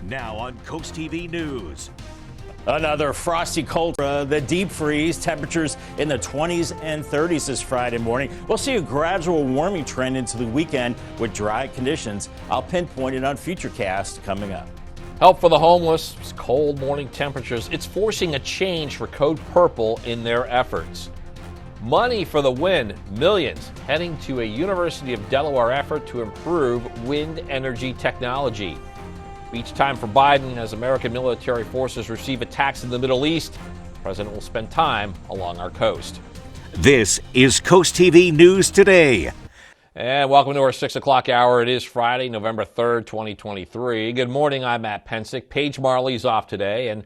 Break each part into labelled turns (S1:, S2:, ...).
S1: Now on CoastTV News.
S2: Another frosty cold, the deep freeze, temperatures in the 20s and 30s this Friday morning. We'll see a gradual warming trend into the weekend with dry conditions. I'll pinpoint it on Futurecast coming up.
S3: Help for the homeless, cold morning temperatures. It's forcing a change for Code Purple in their efforts. Money for the win, millions heading to a University of Delaware effort to improve wind energy technology. Each time for Biden as American military forces receive attacks in the Middle East, the president will spend time along our coast.
S1: This is CoastTV News Today.
S3: And welcome to our 6 o'clock hour. It is Friday, November 3rd, 2023. Good morning, I'm Matt Pensick. Paige Marley's off today. And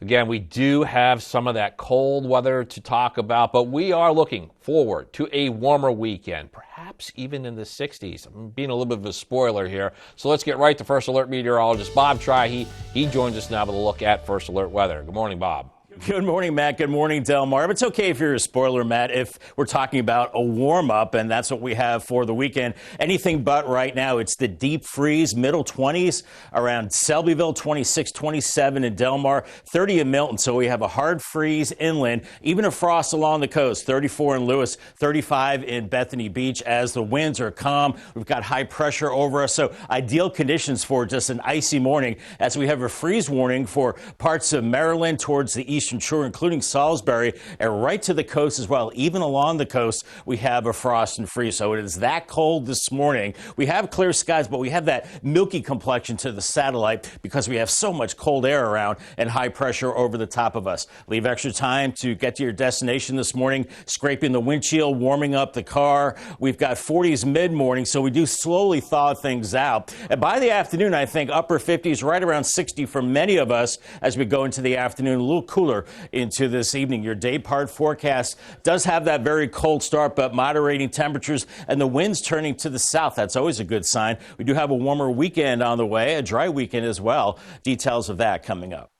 S3: again, we do have some of that cold weather to talk about, but we are looking forward to a warmer weekend, perhaps even in the 60s. I'm being a little bit of a spoiler here. So let's get right to First Alert meteorologist Bob Try. He joins us now with a look at First Alert weather. Good morning, Bob.
S2: Good morning, Matt. Good morning, Delmar. It's okay if you're a spoiler, Matt, if we're talking about a warm-up, and that's what we have for the weekend. Anything but right now. It's the deep freeze, middle 20s around Selbyville, 26, 27 in Delmar, 30 in Milton. So we have a hard freeze inland, even a frost along the coast, 34 in Lewis, 35 in Bethany Beach as the winds are calm. We've got high pressure over us, so ideal conditions for just an icy morning as we have a freeze warning for parts of Maryland towards the eastern shore, including Salisbury, and right to the coast as well. Even along the coast, we have a frost and freeze. So it is that cold this morning. We have clear skies, but we have that milky complexion to the satellite because we have so much cold air around and high pressure over the top of us. Leave extra time to get to your destination this morning, scraping the windshield, warming up the car. We've got 40s mid-morning, so we do slowly thaw things out. And by the afternoon, I think upper 50s, right around 60 for many of us as we go into the afternoon, a little cooler into this evening. Your day part forecast does have that very cold start, but moderating temperatures and the winds turning to the south. That's always a good sign. We do have a warmer weekend on the way, a dry weekend as well. Details of that coming up.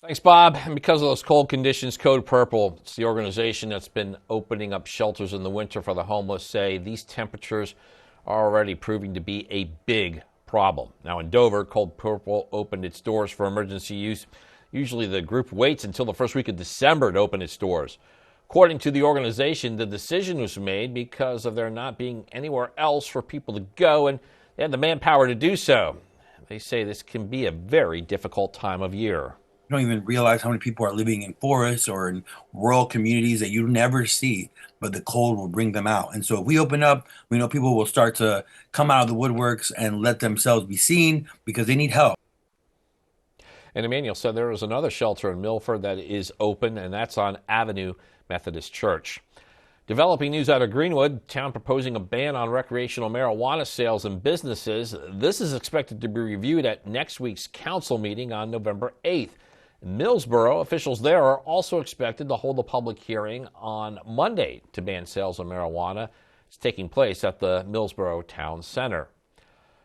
S3: Thanks, Bob. And because of those cold conditions, Code Purple, it's the organization that's been opening up shelters in the winter for the homeless, say these temperatures are already proving to be a big problem. Now in Dover, Code Purple opened its doors for emergency use. Usually the group waits until the first week of December to open its doors. According to the organization, the decision was made because of there not being anywhere else for people to go, and they had the manpower to do so. They say this can be a very difficult time of year.
S4: You don't even realize how many people are living in forests or in rural communities that you never see, but the cold will bring them out. And so if we open up, we know people will start to come out of the woodworks and let themselves be seen because they need help.
S3: And Emmanuel said there is another shelter in Milford that is open, and that's on Avenue Methodist Church. Developing news out of Greenwood, town proposing a ban on recreational marijuana sales in businesses. This is expected to be reviewed at next week's council meeting on November 8th. In Millsboro, officials there are also expected to hold a public hearing on Monday to ban sales of marijuana. It's taking place at the Millsboro Town Center.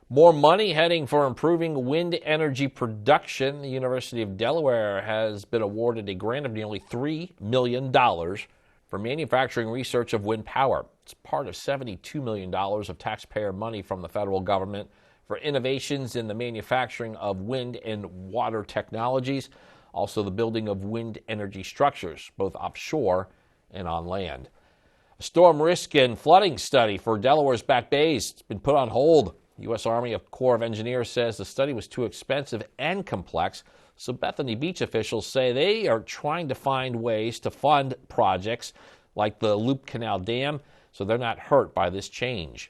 S3: More money heading for improving wind energy production. The University of Delaware has been awarded a grant of nearly $3 million for manufacturing research of wind power. It's part of $72 million of taxpayer money from the federal government for innovations in the manufacturing of wind and water technologies, also the building of wind energy structures, both offshore and on land. A storm risk and flooding study for Delaware's Back Bays has been put on hold. The U.S. Army Corps of Engineers says the study was too expensive and complex, so Bethany Beach officials say they are trying to find ways to fund projects like the Loop Canal Dam, so they're not hurt by this change.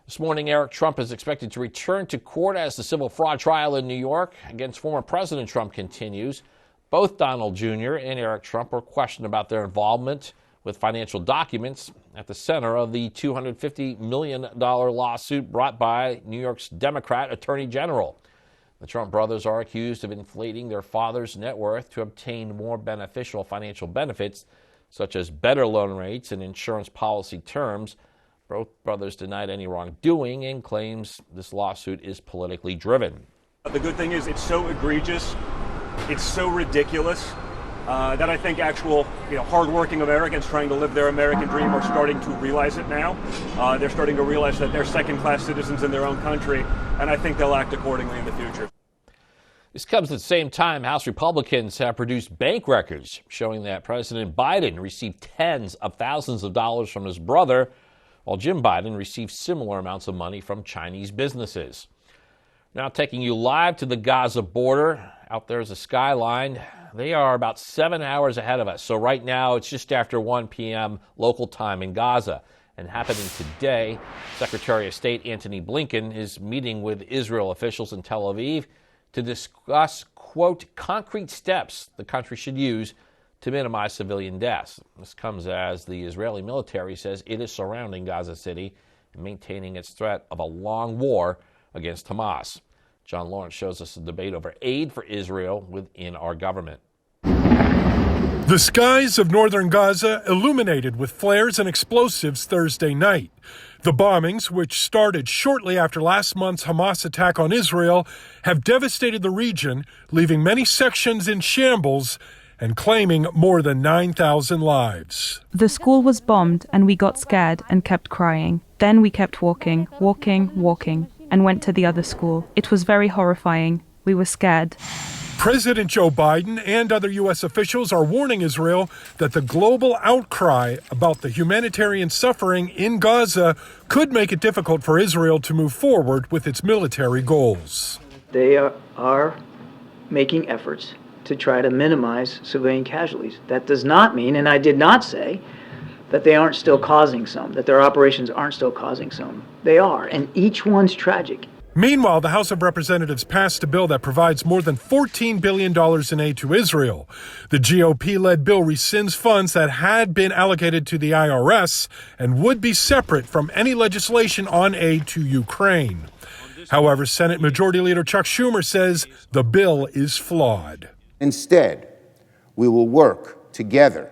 S3: This morning, Eric Trump is expected to return to court as the civil fraud trial in New York against former President Trump continues. Both Donald Jr. and Eric Trump were questioned about their involvement with financial documents at the center of the $250 million lawsuit brought by New York's Democrat Attorney General. The Trump brothers are accused of inflating their father's net worth to obtain more beneficial financial benefits, such as better loan rates and insurance policy terms. Both brothers denied any wrongdoing and claims this lawsuit is politically driven.
S5: The good thing is it's so egregious, it's so ridiculous, that I think actual, hardworking Americans trying to live their American dream are starting to realize it now. They're starting to realize that they're second-class citizens in their own country, and I think they'll act accordingly in the future.
S3: This comes at the same time House Republicans have produced bank records showing that President Biden received tens of thousands of dollars from his brother, while Jim Biden received similar amounts of money from Chinese businesses. Now taking you live to the Gaza border. Out there's a skyline. They are about 7 hours ahead of us. So right now it's just after 1 p.m. local time in Gaza. And happening today, Secretary of State Antony Blinken is meeting with Israel officials in Tel Aviv to discuss, quote, concrete steps the country should use to minimize civilian deaths. This comes as the Israeli military says it is surrounding Gaza City and maintaining its threat of a long war against Hamas. John Lawrence shows us a debate over aid for Israel within our government.
S6: The skies of northern Gaza illuminated with flares and explosives Thursday night. The bombings, which started shortly after last month's Hamas attack on Israel, have devastated the region, leaving many sections in shambles and claiming more than 9,000 lives.
S7: The school was bombed and we got scared and kept crying. Then we kept walking, and went to the other school. It was very horrifying. We were scared.
S6: President Joe Biden and other U.S. officials are warning Israel that the global outcry about the humanitarian suffering in Gaza could make it difficult for Israel to move forward with its military goals.
S8: They are making efforts to try to minimize civilian casualties. That does not mean, and I did not say, that they aren't still causing some, that their operations aren't still causing some. They are, and each one's tragic.
S6: Meanwhile, the House of Representatives passed a bill that provides more than $14 billion in aid to Israel. The GOP-led bill rescinds funds that had been allocated to the IRS and would be separate from any legislation on aid to Ukraine. However, Senate Majority Leader Chuck Schumer says the bill is flawed.
S9: Instead, we will work together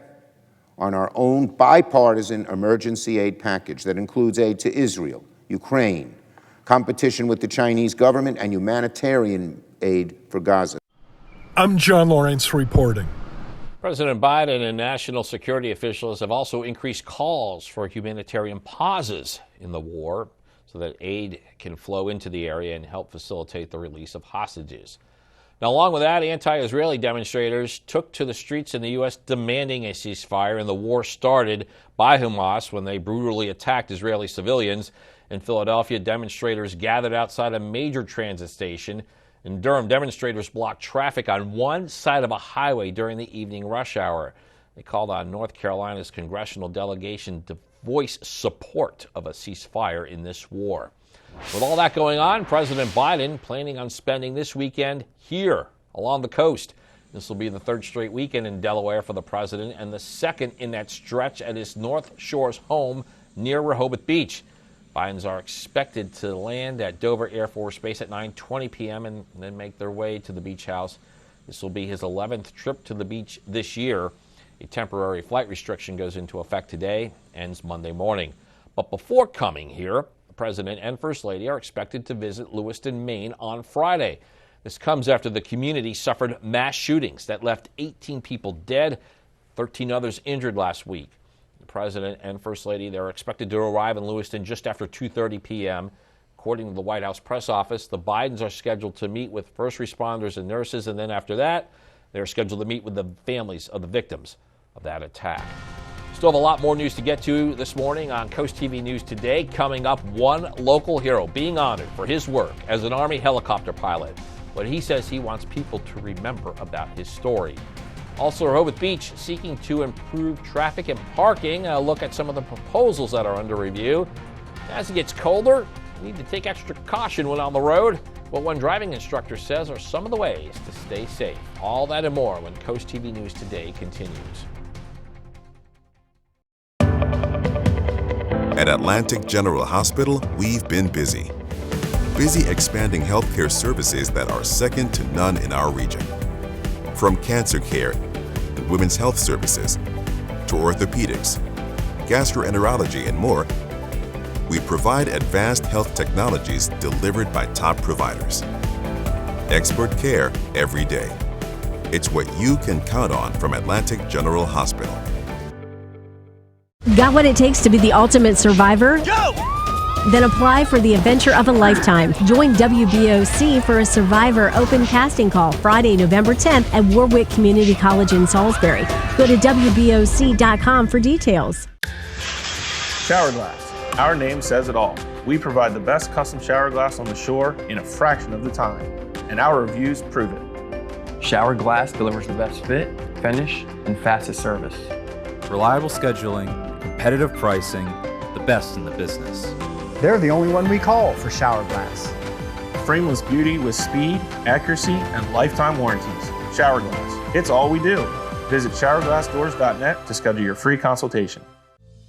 S9: on our own bipartisan emergency aid package that includes aid to Israel, Ukraine, competition with the Chinese government, and humanitarian aid for Gaza.
S6: I'm John Lawrence reporting.
S3: President Biden and national security officials have also increased calls for humanitarian pauses in the war so that aid can flow into the area and help facilitate the release of hostages. Now, along with that, anti-Israeli demonstrators took to the streets in the U.S. demanding a ceasefire, and the war started by Hamas when they brutally attacked Israeli civilians. In Philadelphia, demonstrators gathered outside a major transit station. In Durham, demonstrators blocked traffic on one side of a highway during the evening rush hour. They called on North Carolina's congressional delegation to voice support of a ceasefire in this war. With all that going on, President Biden planning on spending this weekend here along the coast. This will be the third straight weekend in Delaware for the president and the second in that stretch at his North Shore's home near Rehoboth Beach. Bidens are expected to land at Dover Air Force Base at 9:20 p.m. and then make their way to the beach house. This will be his 11th trip to the beach this year. A temporary flight restriction goes into effect today, ends Monday morning. But before coming here, the President and First Lady are expected to visit Lewiston, Maine on Friday. This comes after the community suffered mass shootings that left 18 people dead, 13 others injured last week. The President and First Lady, they're expected to arrive in Lewiston just after 2:30 p.m. According to the White House press office, the Bidens are scheduled to meet with first responders and nurses, and then after that, they're scheduled to meet with the families of the victims of that attack. Still have a lot more news to get to this morning on Coast TV News Today. Coming up, one local hero being honored for his work as an Army helicopter pilot. What he says he wants people to remember about his story. Also, Rehoboth Beach seeking to improve traffic and parking. A look at some of the proposals that are under review. As it gets colder, you need to take extra caution when on the road. What one driving instructor says are some of the ways to stay safe. All that and more when Coast TV News Today continues.
S10: At Atlantic General Hospital, we've been busy. Busy expanding healthcare services that are second to none in our region. From cancer care and women's health services to orthopedics, gastroenterology, and more, we provide advanced health technologies delivered by top providers. Expert care every day. It's what you can count on from Atlantic General Hospital.
S11: Got what it takes to be the ultimate survivor?
S12: Go!
S11: Then apply for the adventure of a lifetime. Join WBOC for a Survivor open casting call Friday, November 10th at Warwick Community College in Salisbury. Go to WBOC.com for details.
S12: Shower Glass. Our name says it all. We provide the best custom shower glass on the shore in a fraction of the time, and our reviews prove it.
S13: Shower Glass delivers the best fit, finish, and fastest service.
S14: Reliable scheduling, competitive pricing, the best in the business.
S15: They're the only one we call for Shower Glass.
S12: Frameless beauty with speed, accuracy, and lifetime warranties. Shower Glass. It's all we do. Visit showerglassdoors.net to schedule your free consultation.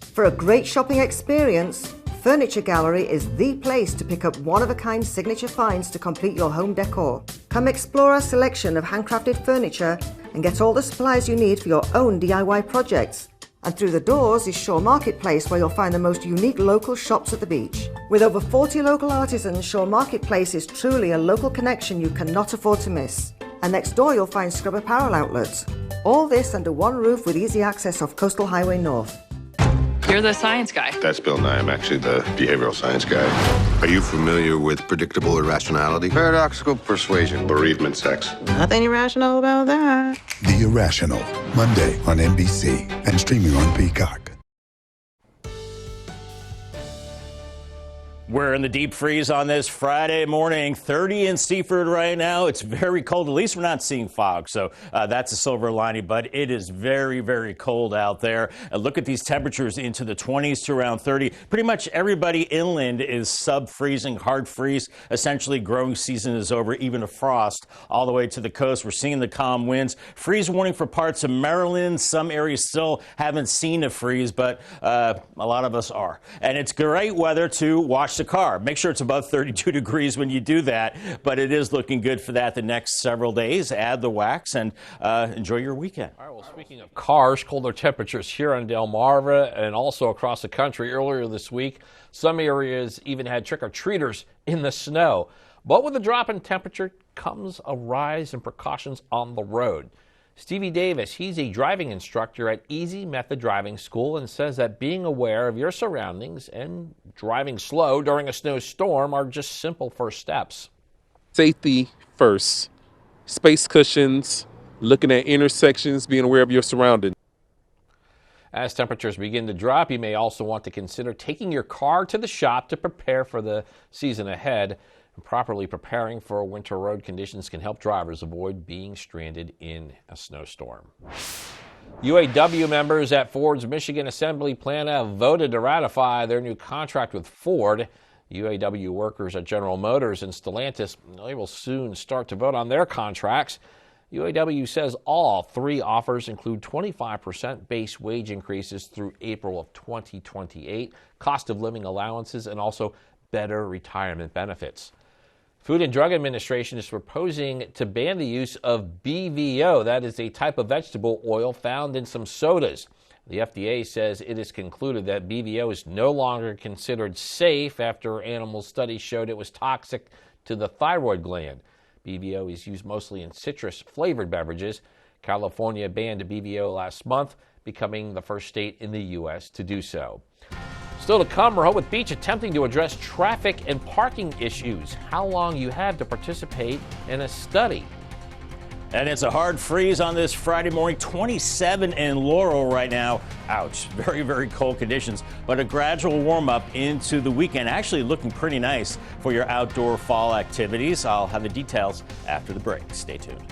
S16: For a great shopping experience, Furniture Gallery is the place to pick up one-of-a-kind signature finds to complete your home decor. Come explore our selection of handcrafted furniture and get all the supplies you need for your own DIY projects. And through the doors is Shore Marketplace, where you'll find the most unique local shops at the beach. With over 40 local artisans, Shore Marketplace is truly a local connection you cannot afford to miss. And next door you'll find Scrub Apparel outlets. All this under one roof with easy access off Coastal Highway North.
S17: You're the science guy.
S18: That's Bill Nye. I'm actually the behavioral science guy. Are you familiar with predictable irrationality? Paradoxical persuasion. Bereavement sex.
S17: Nothing irrational about that.
S19: The Irrational, Monday on NBC and streaming on Peacock.
S2: We're in the deep freeze on this Friday morning. 30 in Seaford right now. It's very cold. At least we're not seeing fog, so that's a silver lining. But it is very, very cold out there. Look at these temperatures into the 20s to around 30. Pretty much everybody inland is sub-freezing, hard freeze. Essentially, growing season is over, even a frost all the way to the coast. We're seeing the calm winds. Freeze warning for parts of Maryland. Some areas still haven't seen a freeze, but a lot of us are. And it's great weather to wash the car. Make sure it's above 32 degrees when you do that, but it is looking good for that the next several days. Add the wax and enjoy your weekend.
S3: All right, well, speaking of cars, colder temperatures here on Delmarva and also across the country earlier this week. Some areas even had trick-or-treaters in the snow. But with the drop in temperature comes a rise in precautions on the road. Stevie Davis, he's a driving instructor at Easy Method Driving School and says that being aware of your surroundings and driving slow during a snowstorm are just simple first steps.
S20: Safety first. Space cushions, looking at intersections, being aware of your surroundings.
S3: As temperatures begin to drop, you may also want to consider taking your car to the shop to prepare for the season ahead. And properly preparing for winter road conditions can help drivers avoid being stranded in a snowstorm. UAW members at Ford's Michigan Assembly Plant have voted to ratify their new contract with Ford. UAW workers at General Motors and Stellantis, they will soon start to vote on their contracts. UAW says all three offers include 25% base wage increases through April of 2028, cost of living allowances, and also better retirement benefits. Food and Drug Administration is proposing to ban the use of BVO. That is a type of vegetable oil found in some sodas. The FDA says it has concluded that BVO is no longer considered safe after animal studies showed it was toxic to the thyroid gland. BVO is used mostly in citrus-flavored beverages. California banned BVO last month, becoming the first state in the U.S. to do so. Still to come, Rehoboth Beach attempting to address traffic and parking issues. How long you have to participate in a study.
S2: And it's a hard freeze on this Friday morning. 27 in Laurel right now. Ouch. Very, very cold conditions, but a gradual warm up into the weekend. Actually looking pretty nice for your outdoor fall activities. I'll have the details after the break. Stay tuned.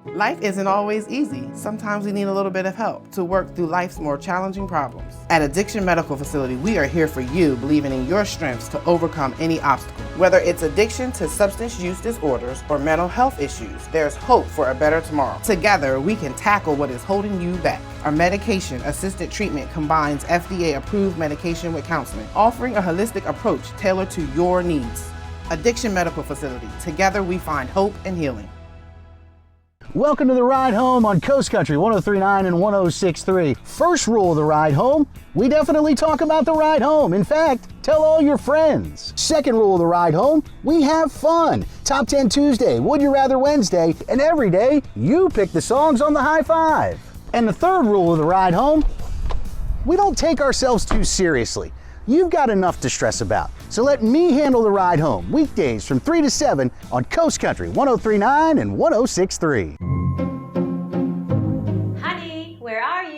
S21: Life isn't always easy. Sometimes we need a little bit of help to work through life's more challenging problems. At Addiction Medical Facility, we are here for you, believing in your strengths to overcome any obstacle. Whether it's addiction to substance use disorders or mental health issues, there's hope for a better tomorrow. Together, we can tackle what is holding you back. Our medication-assisted treatment combines FDA-approved medication with counseling, offering a holistic approach tailored to your needs. Addiction Medical Facility. Together, we find hope and healing.
S22: Welcome to the Ride Home on Coast Country 103.9 and 106.3. First rule of the ride home, we definitely talk about the ride home. In fact, tell all your friends. Second rule of the ride home, we have fun. Top 10 Tuesday, Would You Rather Wednesday, and every day you pick the songs on the High Five. And the third rule of the ride home, we don't take ourselves too seriously. you've got enough to stress about. So let me handle the ride home, weekdays from 3 to 7 on Coast Country 103.9 and 106.3.
S1: Honey, where are you?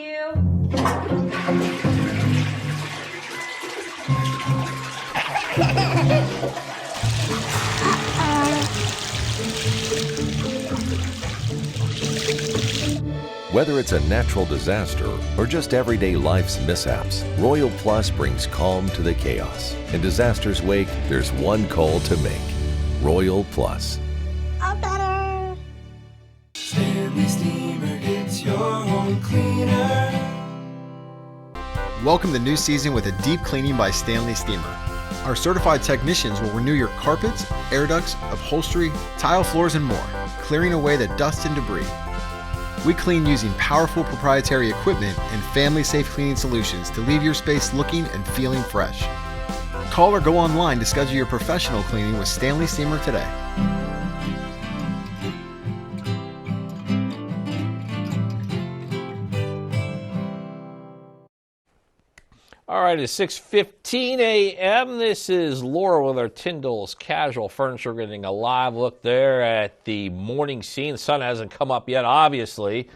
S4: Whether it's a natural disaster or just everyday life's mishaps, Royal Plus brings calm to the chaos. In disaster's wake, there's one call to make. Royal Plus.
S1: I'm better.
S23: Stanley Steamer gets your home cleaner.
S24: Welcome the new season with a deep cleaning by Stanley Steamer. Our certified technicians will renew your carpets, air ducts, upholstery, tile floors, and more, clearing away the dust and debris. We clean using powerful proprietary equipment and family-safe cleaning solutions to leave your space looking and feeling fresh. Call or go online to schedule your professional cleaning with Stanley Steamer today.
S3: All right, it's 6:15 a.m. This is Laura with our Tyndall's Casual Furniture, getting a live look there at the morning scene. The sun hasn't come up yet, obviously,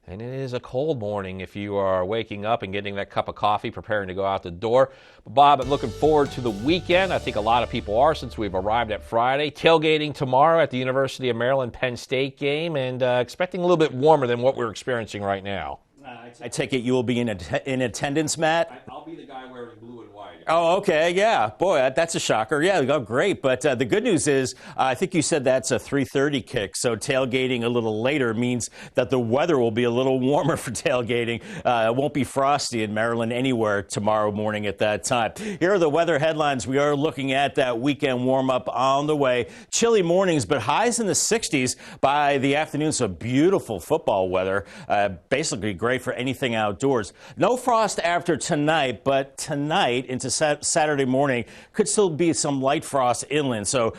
S3: and it is a cold morning if you are waking up and getting that cup of coffee, preparing to go out the door. But Bob, I'm looking forward to the weekend. I think a lot of people are, since we've arrived at Friday. Tailgating tomorrow at the University of Maryland Penn State game, and expecting a little bit warmer than what we're experiencing right now.
S2: I take it you will be in attendance, Matt?
S3: I'll be the guy wearing blue and white.
S2: Oh, okay, yeah. Boy, that's a shocker. Yeah, great. But the good news is, I think you said that's a 3:30 kick, so tailgating a little later means that the weather will be a little warmer for tailgating. It won't be frosty in Maryland anywhere tomorrow morning at that time. Here are the weather headlines. We are looking at that weekend warm-up on the way. Chilly mornings, but highs in the 60s by the afternoon, so beautiful football weather. Basically great for anything outdoors. No frost after tonight, but tonight into Saturday morning could still be some light frost inland. So,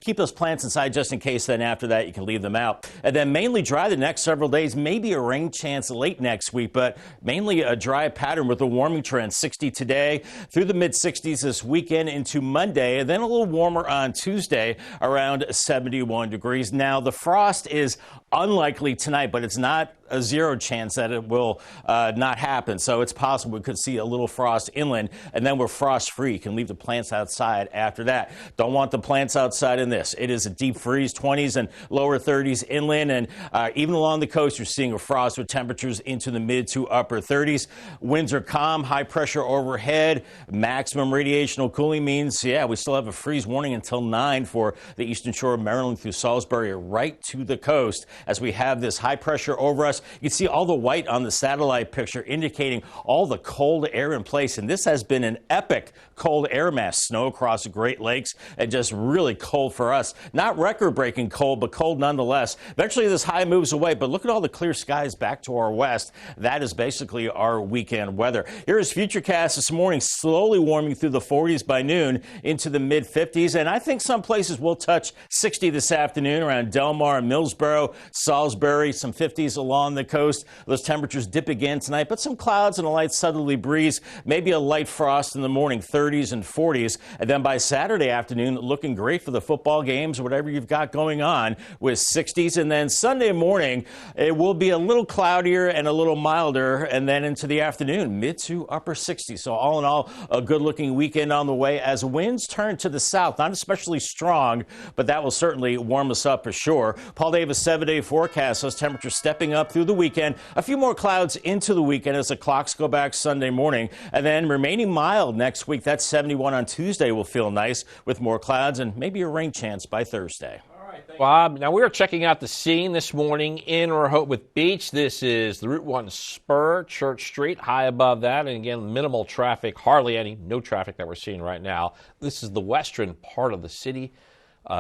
S2: keep those plants inside just in case. Then after that, you can leave them out. And then mainly dry the next several days. Maybe a rain chance late next week, but mainly a dry pattern with a warming trend. 60 today through the mid 60s this weekend into Monday, and then a little warmer on Tuesday around 71 degrees. Now the frost is unlikely tonight, but it's not a zero chance that it will not happen. So it's possible we could see a little frost inland, and then we're frost free. You can leave the plants outside after that. Don't want the plants outside in this. It is a deep freeze, 20s and lower 30s inland, and even along the coast, you're seeing a frost with temperatures into the mid to upper 30s. Winds are calm, high pressure overhead. Maximum radiational cooling means, we still have a freeze warning until 9 for the eastern shore of Maryland through Salisbury, right to the coast. As we have this high pressure over us, you can see all the white on the satellite picture indicating all the cold air in place. And this has been an epic cold air mass. Snow across the Great Lakes and just really cold for us. Not record-breaking cold, but cold nonetheless. Eventually this high moves away, but look at all the clear skies back to our west. That is basically our weekend weather. Here is Futurecast this morning, slowly warming through the 40s by noon into the mid-50s. And I think some places will touch 60 this afternoon around Del Mar and Millsboro, Salisbury, some 50s along the coast. Those temperatures dip again tonight, but some clouds and a light southerly breeze, maybe a light frost in the morning, 30s and 40s. And then by Saturday afternoon, looking great for the football games, whatever you've got going on, with 60s. And then Sunday morning, it will be a little cloudier and a little milder. And then into the afternoon, mid to upper 60s. So all in all, a good looking weekend on the way as winds turn to the south, not especially strong, but that will certainly warm us up for sure. Paul Davis 7-day forecast, those temperatures stepping up through the weekend. A few more clouds into the weekend as the clocks go back Sunday morning, and then remaining mild next week. That's 71 on Tuesday will feel nice with more clouds and maybe a rain chance by Thursday.
S3: Bob, now we are checking out the scene this morning in Rehoboth Beach. This is the Route 1 spur, Church Street, high above that. And again, minimal traffic, hardly any, no traffic that we're seeing right now. This is the western part of the city,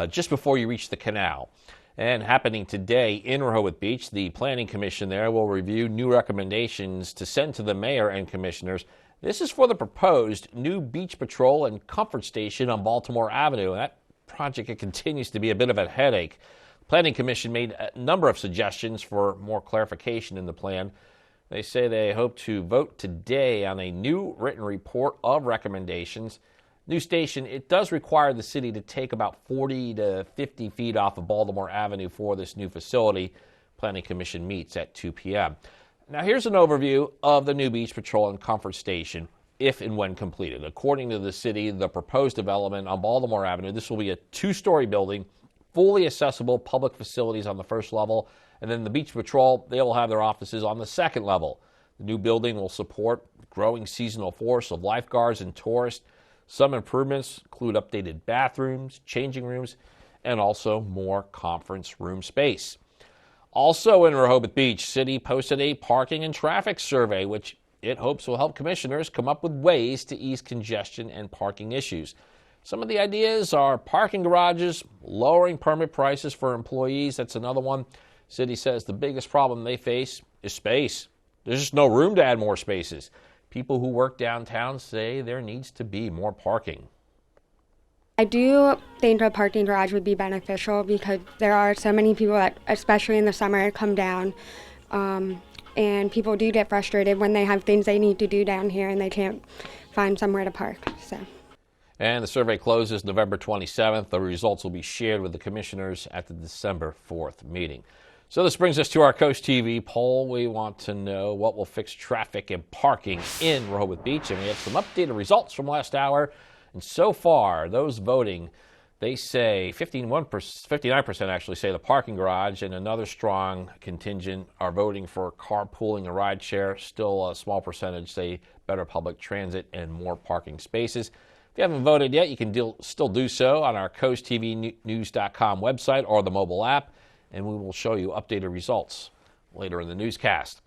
S3: just before you reach the canal. And happening today in Rehoboth Beach, the Planning Commission there will review new recommendations to send to the mayor and commissioners. This is for the proposed new beach patrol and comfort station on Baltimore Avenue. That project, it continues to be a bit of a headache. Planning Commission made a number of suggestions for more clarification in the plan. They say they hope to vote today on a new written report of recommendations. New station, it does require the city to take about 40 to 50 feet off of Baltimore Avenue for this new facility. Planning Commission meets at 2 p.m. Now here's an overview of the new Beach Patrol and Comfort Station if and when completed. According to the city, the proposed development on Baltimore Avenue, this will be a 2-story building, fully accessible public facilities on the first level, and then the Beach Patrol, they will have their offices on the second level. The new building will support growing seasonal force of lifeguards and tourists. Some improvements include updated bathrooms, changing rooms, and also more conference room space. Also in Rehoboth Beach, City posted a parking and traffic survey, which it hopes will help commissioners come up with ways to ease congestion and parking issues. Some of the ideas are parking garages, lowering permit prices for employees. That's another one. City says the biggest problem they face is space. There's just no room to add more spaces. People who work downtown say there needs to be more parking.
S5: I do think a parking garage would be beneficial because there are so many people that, especially in the summer, come down. And people do get frustrated when they have things they need to do down here and they can't find somewhere to park.
S3: And the survey closes November 27th. The results will be shared with the commissioners at the December 4th meeting. So this brings us to our Coast TV poll. We want to know what will fix traffic and parking in Rehoboth Beach. And we have some updated results from last hour. And so far, those voting, they say 59% actually say the parking garage, and another strong contingent are voting for carpooling and rideshare. Still a small percentage say better public transit and more parking spaces. If you haven't voted yet, you can still do so on our CoastTVnews.com website or the mobile app, and we will show you updated results later in the newscast.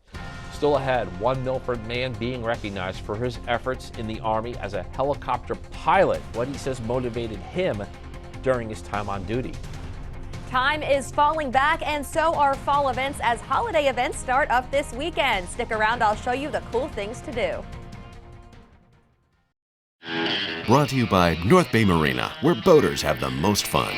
S3: Still ahead, one Milford man being recognized for his efforts in the Army as a helicopter pilot. What he says motivated him during his time on duty.
S1: Time is falling back, and so are fall events as holiday events start up this weekend. Stick around, I'll show you the cool things to do.
S7: Brought to you by North Bay Marina, where boaters have the most fun.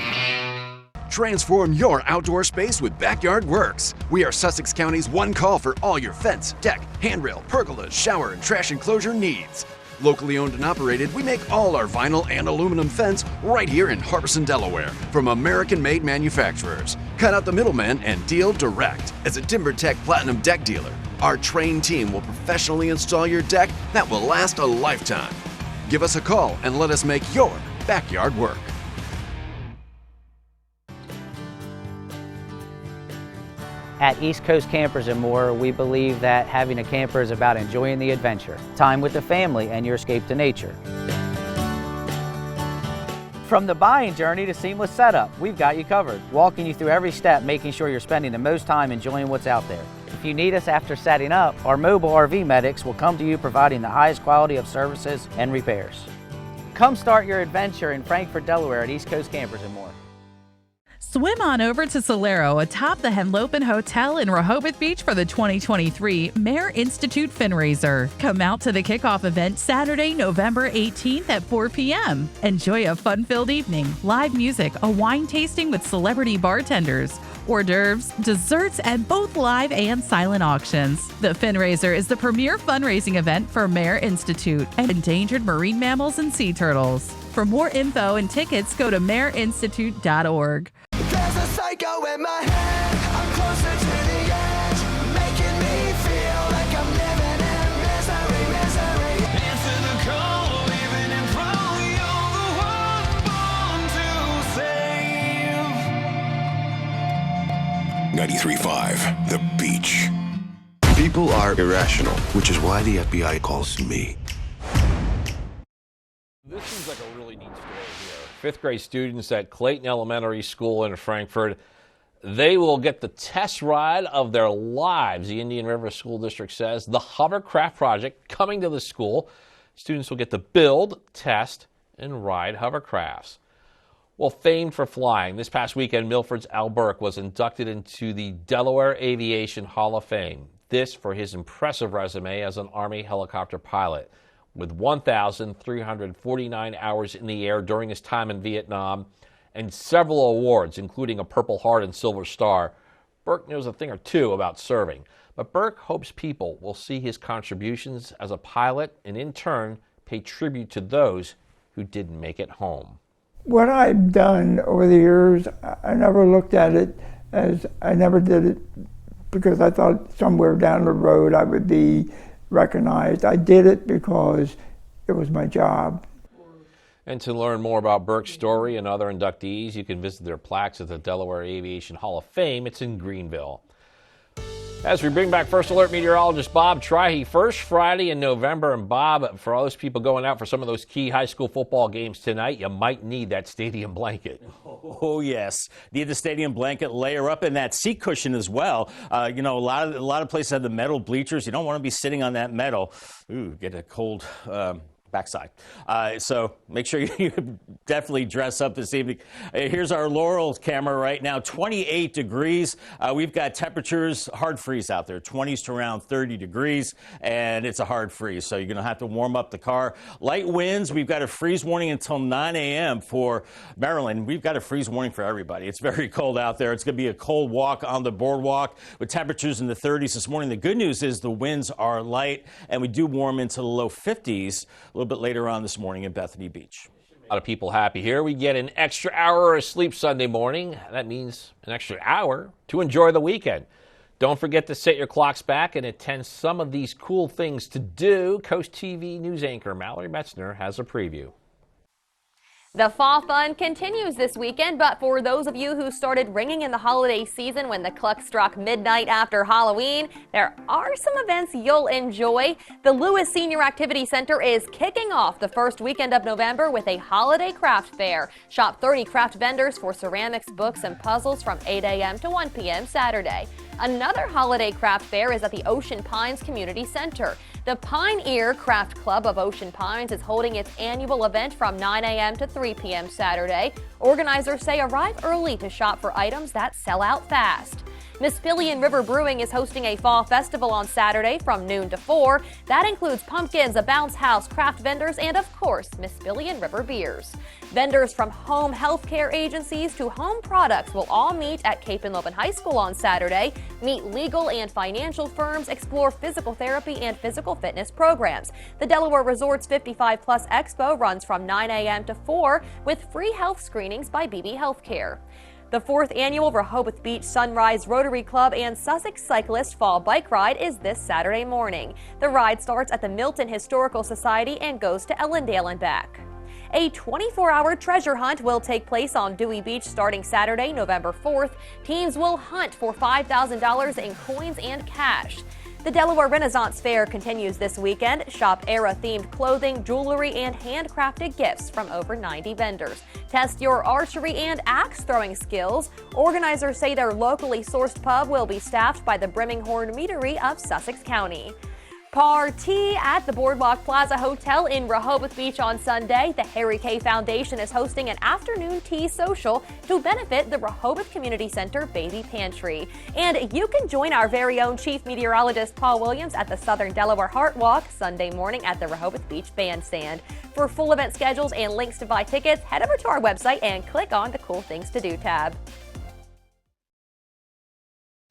S8: Transform your outdoor space with Backyard Works. We are Sussex County's one call for all your fence, deck, handrail, pergolas, shower, and trash enclosure needs. Locally owned and operated, we make all our vinyl and aluminum fence right here in Harbison, Delaware, from American-made manufacturers. Cut out the middleman and deal direct. As a TimberTech Platinum deck dealer, our trained team will professionally install your deck that will last a lifetime. Give us a call and let us make your backyard work.
S9: At East Coast Campers and More, we believe that having a camper is about enjoying the adventure, time with the family, and your escape to nature. From the buying journey to seamless setup, we've got you covered, walking you through every step, making sure you're spending the most time enjoying what's out there. If you need us after setting up, our mobile RV medics will come to you providing the highest quality of services and repairs. Come start your adventure in Frankfort, Delaware at East Coast Campers and More.
S25: Swim on over to Solero atop the Henlopen Hotel in Rehoboth Beach for the 2023 Mayor Institute Fundraiser. Come out to the kickoff event Saturday, November 18th at 4 p.m. Enjoy a fun-filled evening, live music, a wine tasting with celebrity bartenders, hors d'oeuvres, desserts, and both live and silent auctions. The fundraiser is the premier fundraising event for Mayor Institute and endangered marine mammals and sea turtles. For more info and tickets, go to mayerinstitute.org.
S23: There's a psycho in my head, I'm closer to the edge, making me feel like I'm living in misery. Answer the call, even in front, you're the one born to save.
S18: 93.5, The Beach. People are irrational, which is why the FBI calls me.
S3: This seems like a really neat story here. Fifth grade students at Clayton Elementary School in Frankfort, they will get the test ride of their lives. The Indian River School District says the hovercraft project coming to the school. Students will get to build, test, and ride hovercrafts. Well, famed for flying, this past weekend, Milford's Al Burke was inducted into the Delaware Aviation Hall of Fame. This for his impressive resume as an Army helicopter pilot. With 1,349 hours in the air during his time in Vietnam and several awards, including a Purple Heart and Silver Star, Burke knows a thing or two about serving. But Burke hopes people will see his contributions as a pilot and in turn pay tribute to those who didn't make it home.
S6: What I've done over the years, I never looked at it as, I never did it because I thought somewhere down the road I would be recognized. I did it because it was my job.
S3: And to learn more about Burke's story and other inductees, you can visit their plaques at the Delaware Aviation Hall of Fame. It's in Greenville. As we bring back First Alert meteorologist Bob Trihey, first Friday in November. And Bob, for all those people going out for some of those key high school football games tonight, you might need that stadium blanket.
S2: Oh, yes. Need the stadium blanket, layer up, and that seat cushion as well. You know, a lot of places have the metal bleachers. You don't want to be sitting on that metal. Ooh, get a cold backside. So make sure you definitely dress up this evening. Here's our Laurel camera right now, 28 degrees. We've got temperatures, hard freeze out there, 20s to around 30 degrees, and it's a hard freeze. So you're going to have to warm up the car. Light winds, we've got a freeze warning until 9 a.m. for Maryland. We've got a freeze warning for everybody. It's very cold out there. It's going to be a cold walk on the boardwalk with temperatures in the 30s this morning. The good news is the winds are light, and we do warm into the low 50s a little bit later on this morning in Bethany Beach.
S3: A lot of people happy here. We get an extra hour of sleep Sunday morning. That means an extra hour to enjoy the weekend. Don't forget to set your clocks back and attend some of these cool things to do. Coast TV news anchor Mallory Metzner has a preview.
S1: The fall fun continues this weekend, but for those of you who started ringing in the holiday season when the clock struck midnight after Halloween, there are some events you'll enjoy. The Lewis Senior Activity Center is kicking off the first weekend of November with a holiday craft fair. Shop 30 craft vendors for ceramics, books, and puzzles from 8 a.m. to 1 p.m. Saturday. Another holiday craft fair is at the Ocean Pines Community Center. The Pioneer Craft Club of Ocean Pines is holding its annual event from 9 a.m. to 3 p.m. Saturday. Organizers say arrive early to shop for items that sell out fast. Mispillion River Brewing is hosting a fall festival on Saturday from noon to 4. That includes pumpkins, a bounce house, craft vendors, and of course, Mispillion River beers. Vendors from home healthcare agencies to home products will all meet at Cape and Lopin High School on Saturday. Meet legal and financial firms, explore physical therapy and physical fitness programs. The Delaware Resorts 55 Plus Expo runs from 9 a.m. to 4 with free health screenings by BB Healthcare. The 4th annual Rehoboth Beach Sunrise Rotary Club and Sussex Cyclist Fall Bike Ride is this Saturday morning. The ride starts at the Milton Historical Society and goes to Ellendale and back. A 24-hour treasure hunt will take place on Dewey Beach starting Saturday, November 4th. Teams will hunt for $5,000 in coins and cash. The Delaware Renaissance Fair continues this weekend. Shop era-themed clothing, jewelry, and handcrafted gifts from over 90 vendors. Test your archery and axe-throwing skills. Organizers say their locally sourced pub will be staffed by the Brimminghorn Meadery of Sussex County. Party at the Boardwalk Plaza Hotel in Rehoboth Beach on Sunday. The Harry K. Foundation is hosting an afternoon tea social to benefit the Rehoboth Community Center Baby Pantry. And you can join our very own Chief Meteorologist Paul Williams at the Southern Delaware Heart Walk Sunday morning at the Rehoboth Beach Bandstand. For full event schedules and links to buy tickets, head over to our website and click on the Cool Things to Do tab.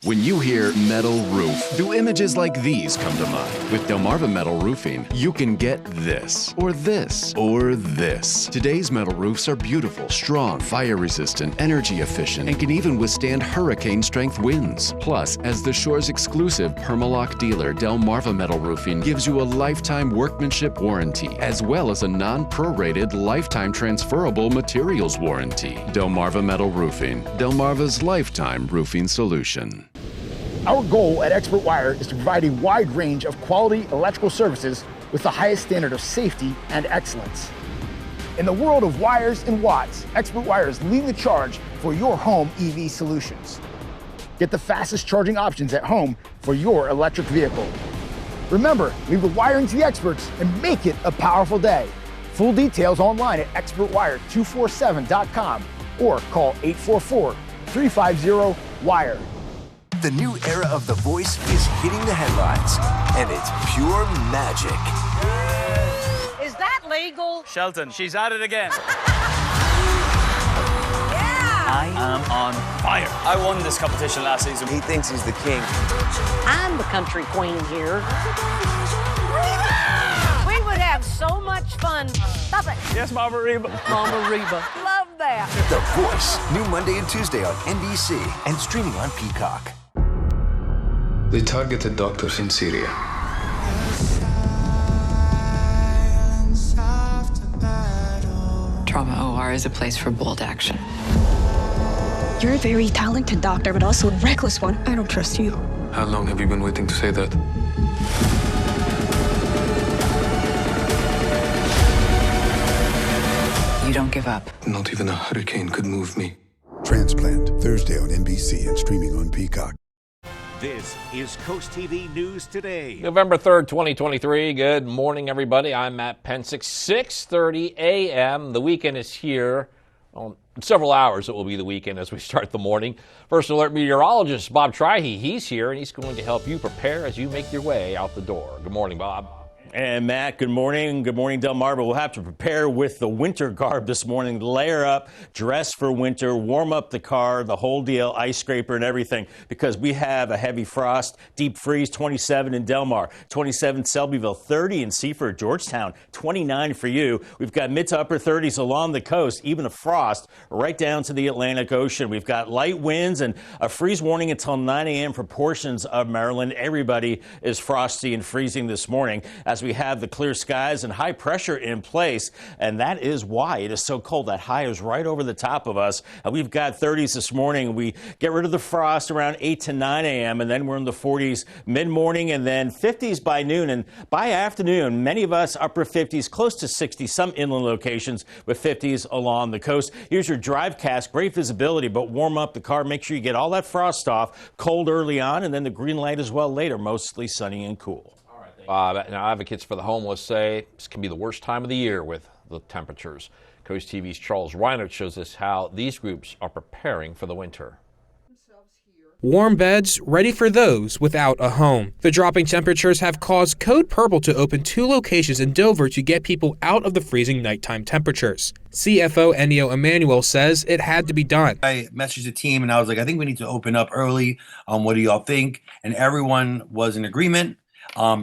S8: When you hear metal roof, do images like these come to mind? With Delmarva Metal Roofing, you can get this, or this, or this. Today's metal roofs are beautiful, strong, fire-resistant, energy-efficient, and can even withstand hurricane-strength winds. Plus, as the shore's exclusive Permalock dealer, Delmarva Metal Roofing gives you a lifetime workmanship warranty, as well as a non-prorated lifetime transferable materials warranty. Delmarva Metal Roofing, Delmarva's lifetime roofing solution.
S15: Our goal at Expert Wire is to provide a wide range of quality electrical services with the highest standard of safety and excellence. In the world of wires and watts, Expert Wire is leading the charge for your home EV solutions. Get the fastest charging options at home for your electric vehicle. Remember, leave the wiring to the experts and make it a powerful day. Full details online at expertwire247.com or call 844-350-WIRE.
S23: The new era of The Voice is hitting the headlines, and it's pure magic.
S10: Is that legal?
S11: Shelton, she's at it again.
S10: Yeah!
S11: I am on fire. I won this competition last season.
S12: He thinks he's the king.
S13: I'm the country queen here.
S10: We would have so much fun. Stop it.
S11: Yes, Mama Reba.
S13: Mama Reba.
S10: Love that.
S14: The Voice, new Monday and Tuesday on NBC and streaming on Peacock.
S16: They targeted doctors in Syria.
S17: Trauma OR is a place for bold action.
S26: You're a very talented doctor, but also a reckless one. I don't trust you.
S16: How long have you been waiting to say that?
S17: You don't give up.
S16: Not even a hurricane could move me.
S19: Transplant, Thursday on NBC and streaming on Peacock.
S26: This is CoastTV News Today.
S3: November 3rd, 2023. Good morning, everybody. I'm Matt Pensick. 6:30 a.m. The weekend is here. Well, in several hours it will be the weekend as we start the morning. First Alert meteorologist Bob Trihey, he's here, and he's going to help you prepare as you make your way out the door. Good morning, Bob.
S2: And Matt, good morning. Good morning, Delmarva. We'll have to prepare with the winter garb this morning. Layer up, dress for winter, warm up the car, the whole deal, ice scraper and everything, because we have a heavy frost, deep freeze, 27 in Delmar, 27 Selbyville, 30 in Seaford, Georgetown, 29 for you. We've got mid to upper 30s along the coast, even a frost right down to the Atlantic Ocean. We've got light winds and a freeze warning until 9 a.m. for portions of Maryland. Everybody is frosty and freezing this morning as we have the clear skies and high pressure in place, and that is why it is so cold. That high is right over the top of us. We've got 30s this morning. We get rid of the frost around 8 to 9 a.m., and then we're in the 40s mid-morning, and then 50s by noon. And by afternoon, many of us upper 50s, close to 60, some inland locations with 50s along the coast. Here's your drive cast. Great visibility, but warm up the car. Make sure you get all that frost off. Cold early on, and then the green light as well later. Mostly sunny and cool.
S3: Now, advocates for the homeless say this can be the worst time of the year with the temperatures. Coast TV's Charles Reinert shows us how these groups are preparing for the winter.
S27: Warm beds ready for those without a home. The dropping temperatures have caused Code Purple to open 2 locations in Dover to get people out of the freezing nighttime temperatures. CFO Ennio Emanuel says it had to be done.
S28: I messaged the team and I was like, I think we need to open up early. What do y'all think? And everyone was in agreement.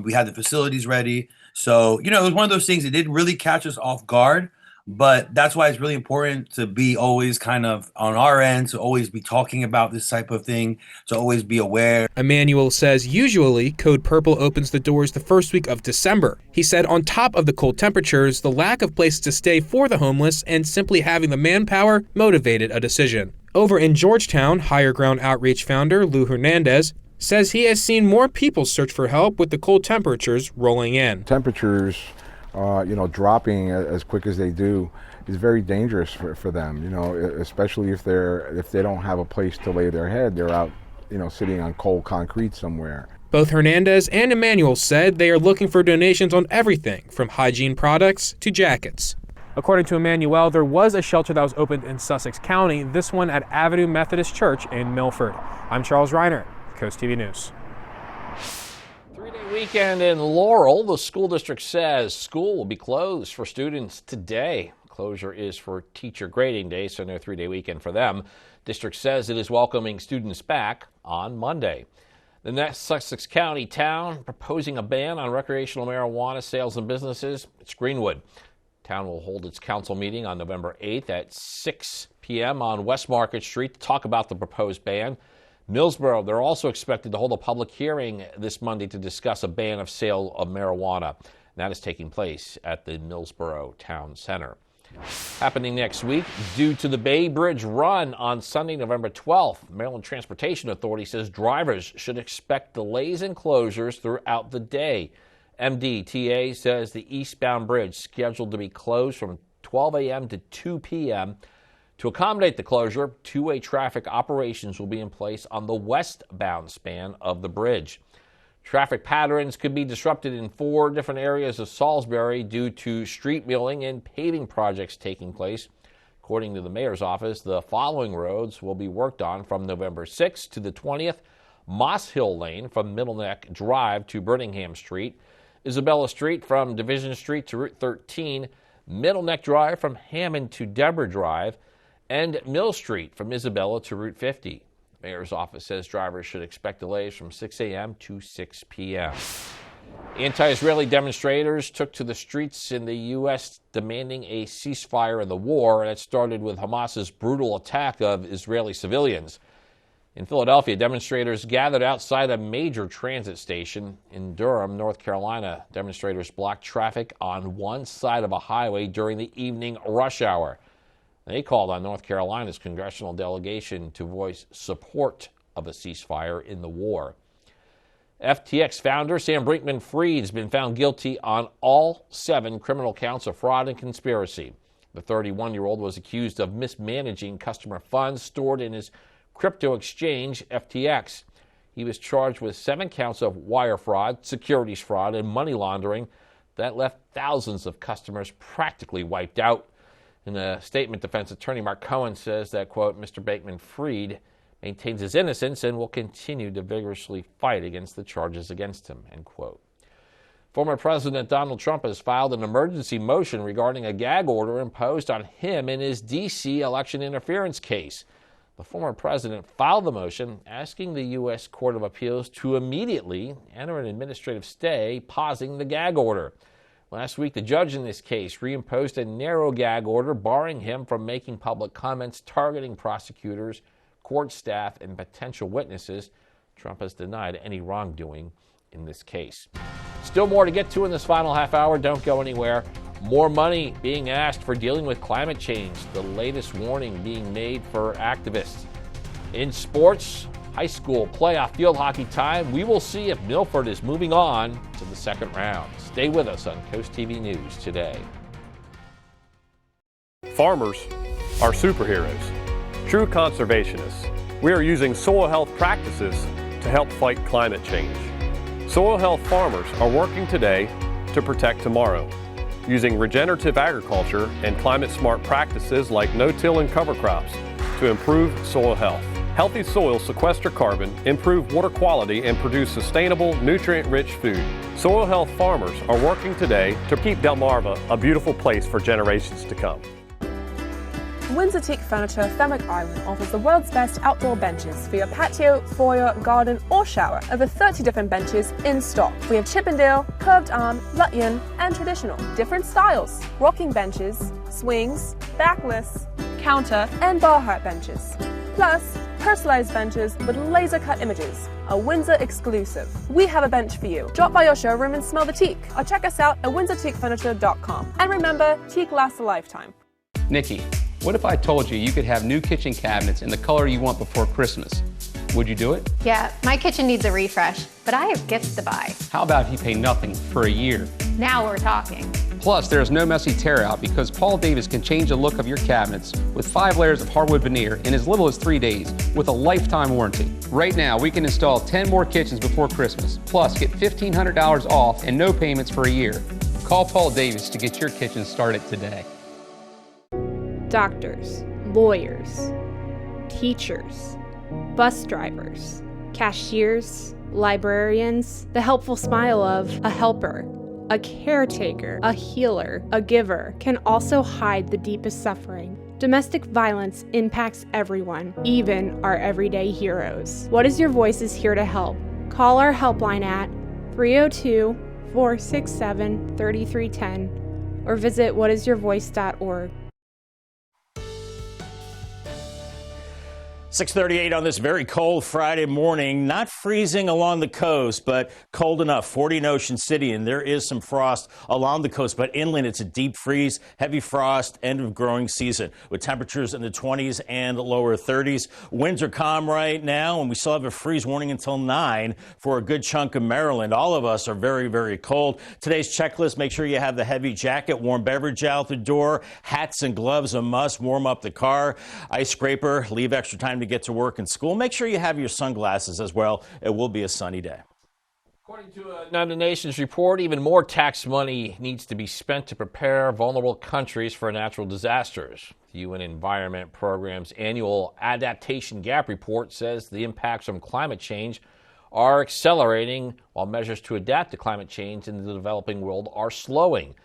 S28: We had the facilities ready. So, it was one of those things that did really catch us off guard. But that's why it's really important to be always kind of on our end, to always be talking about this type of thing, to always be aware.
S27: Emanuel says usually Code Purple opens the doors the first week of December. He said on top of the cold temperatures, the lack of places to stay for the homeless and simply having the manpower motivated a decision. Over in Georgetown, Higher Ground Outreach founder Lou Hernandez says he has seen more people search for help with the cold temperatures rolling in.
S29: Temperatures, dropping as quick as they do is very dangerous for them, especially if they don't have a place to lay their head. They're out, sitting on cold concrete somewhere.
S27: Both Hernandez and Emanuel said they are looking for donations on everything from hygiene products to jackets. According to Emanuel, there was a shelter that was opened in Sussex County, this one at Avenue Methodist Church in Milford. I'm Charles Reiner, Coast TV News.
S3: 3-day weekend in Laurel. The school district says school will be closed for students today. Closure is for teacher grading day, so no 3-day weekend for them. District says it is welcoming students back on Monday. The next Sussex County town proposing a ban on recreational marijuana sales and businesses. It's Greenwood. Town will hold its council meeting on November 8th at 6 p.m. on West Market Street to talk about the proposed ban. Millsboro, they're also expected to hold a public hearing this Monday to discuss a ban of sale of marijuana. That is taking place at the Millsboro Town Center. Happening next week, due to the Bay Bridge run on Sunday, November 12th, Maryland Transportation Authority says drivers should expect delays and closures throughout the day. MDTA says the eastbound bridge scheduled to be closed from 12 a.m. to 2 p.m. To accommodate the closure, two-way traffic operations will be in place on the westbound span of the bridge. Traffic patterns could be disrupted in 4 different areas of Salisbury due to street milling and paving projects taking place. According to the mayor's office, the following roads will be worked on from November 6th to the 20th. Moss Hill Lane from Middle Neck Drive to Birmingham Street. Isabella Street from Division Street to Route 13. Middle Neck Drive from Hammond to Deborah Drive. And Mill Street from Isabella to Route 50. Mayor's office says drivers should expect delays from 6 a.m. to 6 p.m. Anti-Israeli demonstrators took to the streets in the U.S. demanding a ceasefire in the war, and it started with Hamas's brutal attack of Israeli civilians. In Philadelphia, demonstrators gathered outside a major transit station. In Durham, North Carolina, demonstrators blocked traffic on one side of a highway during the evening rush hour. They called on North Carolina's congressional delegation to voice support of a ceasefire in the war. FTX founder Sam Brinkman-Fried has been found guilty on all 7 criminal counts of fraud and conspiracy. The 31-year-old was accused of mismanaging customer funds stored in his crypto exchange, FTX. He was charged with 7 counts of wire fraud, securities fraud, and money laundering that left thousands of customers practically wiped out. In a statement, defense attorney Mark Cohen says that, quote, Mr. Bankman-Fried maintains his innocence and will continue to vigorously fight against the charges against him, end quote. Former President Donald Trump has filed an emergency motion regarding a gag order imposed on him in his D.C. election interference case. The former president filed the motion asking the U.S. Court of Appeals to immediately enter an administrative stay, pausing the gag order. Last week, the judge in this case reimposed a narrow gag order barring him from making public comments targeting prosecutors, court staff, and potential witnesses. Trump has denied any wrongdoing in this case. Still more to get to in this final half hour. Don't go anywhere. More money being asked for dealing with climate change. The latest warning being made for activists. In sports, high school playoff field hockey time. We will see if Milford is moving on to the second round. Stay with us on CoastTV News today.
S4: Farmers are superheroes, true conservationists. We are using soil health practices to help fight climate change. Soil health farmers are working today to protect tomorrow, using regenerative agriculture and climate-smart practices like no-till and cover crops to improve soil health. Healthy soils sequester carbon, improve water quality, and produce sustainable, nutrient-rich food. Soil health farmers are working today to keep Delmarva a beautiful place for generations to come.
S5: Windsor Teak Furniture, Fenwick Island offers the world's best outdoor benches for your patio, foyer, garden, or shower. Over 30 different benches in stock. We have Chippendale, curved arm, Lutyan, and traditional. Different styles. Rocking benches, swings, backless, counter, and bar height benches. Plus, personalized benches with laser-cut images. A Windsor exclusive. We have a bench for you. Drop by your showroom and smell the teak. Or check us out at windsorteakfurniture.com. And remember, teak lasts a lifetime.
S7: Nikki, what if I told you you could have new kitchen cabinets in the color you want before Christmas? Would you do it?
S9: Yeah, my kitchen needs a refresh, but I have gifts to buy.
S7: How about if you pay nothing for a year?
S9: Now we're talking.
S7: Plus, there's no messy tear out because Paul Davis can change the look of your cabinets with 5 layers of hardwood veneer in as little as 3 days with a lifetime warranty. Right now, we can install 10 more kitchens before Christmas. Plus, get $1,500 off and no payments for a year. Call Paul Davis to get your kitchen started today.
S12: Doctors, lawyers, teachers, bus drivers, cashiers, librarians, the helpful smile of a helper, a caretaker, a healer, a giver can also hide the deepest suffering. Domestic violence impacts everyone, even our everyday heroes. What Is Your Voice is here to help. Call our helpline at 302-467-3310 or visit whatisyourvoice.org.
S2: 6:38 on this very cold Friday morning. Not freezing along the coast, but cold enough. 40 in Ocean City, and there is some frost along the coast, but inland it's a deep freeze, heavy frost, end of growing season with temperatures in the 20s and lower 30s. Winds are calm right now, and we still have a freeze warning until 9 for a good chunk of Maryland. All of us are very, very cold. Today's checklist: make sure you have the heavy jacket, warm beverage out the door, hats and gloves a must, warm up the car, ice scraper, leave extra time to get to work and school. Make sure you have your sunglasses as well. It will be a sunny day.
S3: According to a United Nations report, even more tax money needs to be spent to prepare vulnerable countries for natural disasters. The UN Environment Programme's annual Adaptation Gap report says the impacts from climate change are accelerating while measures to adapt to climate change in the developing world are slowing.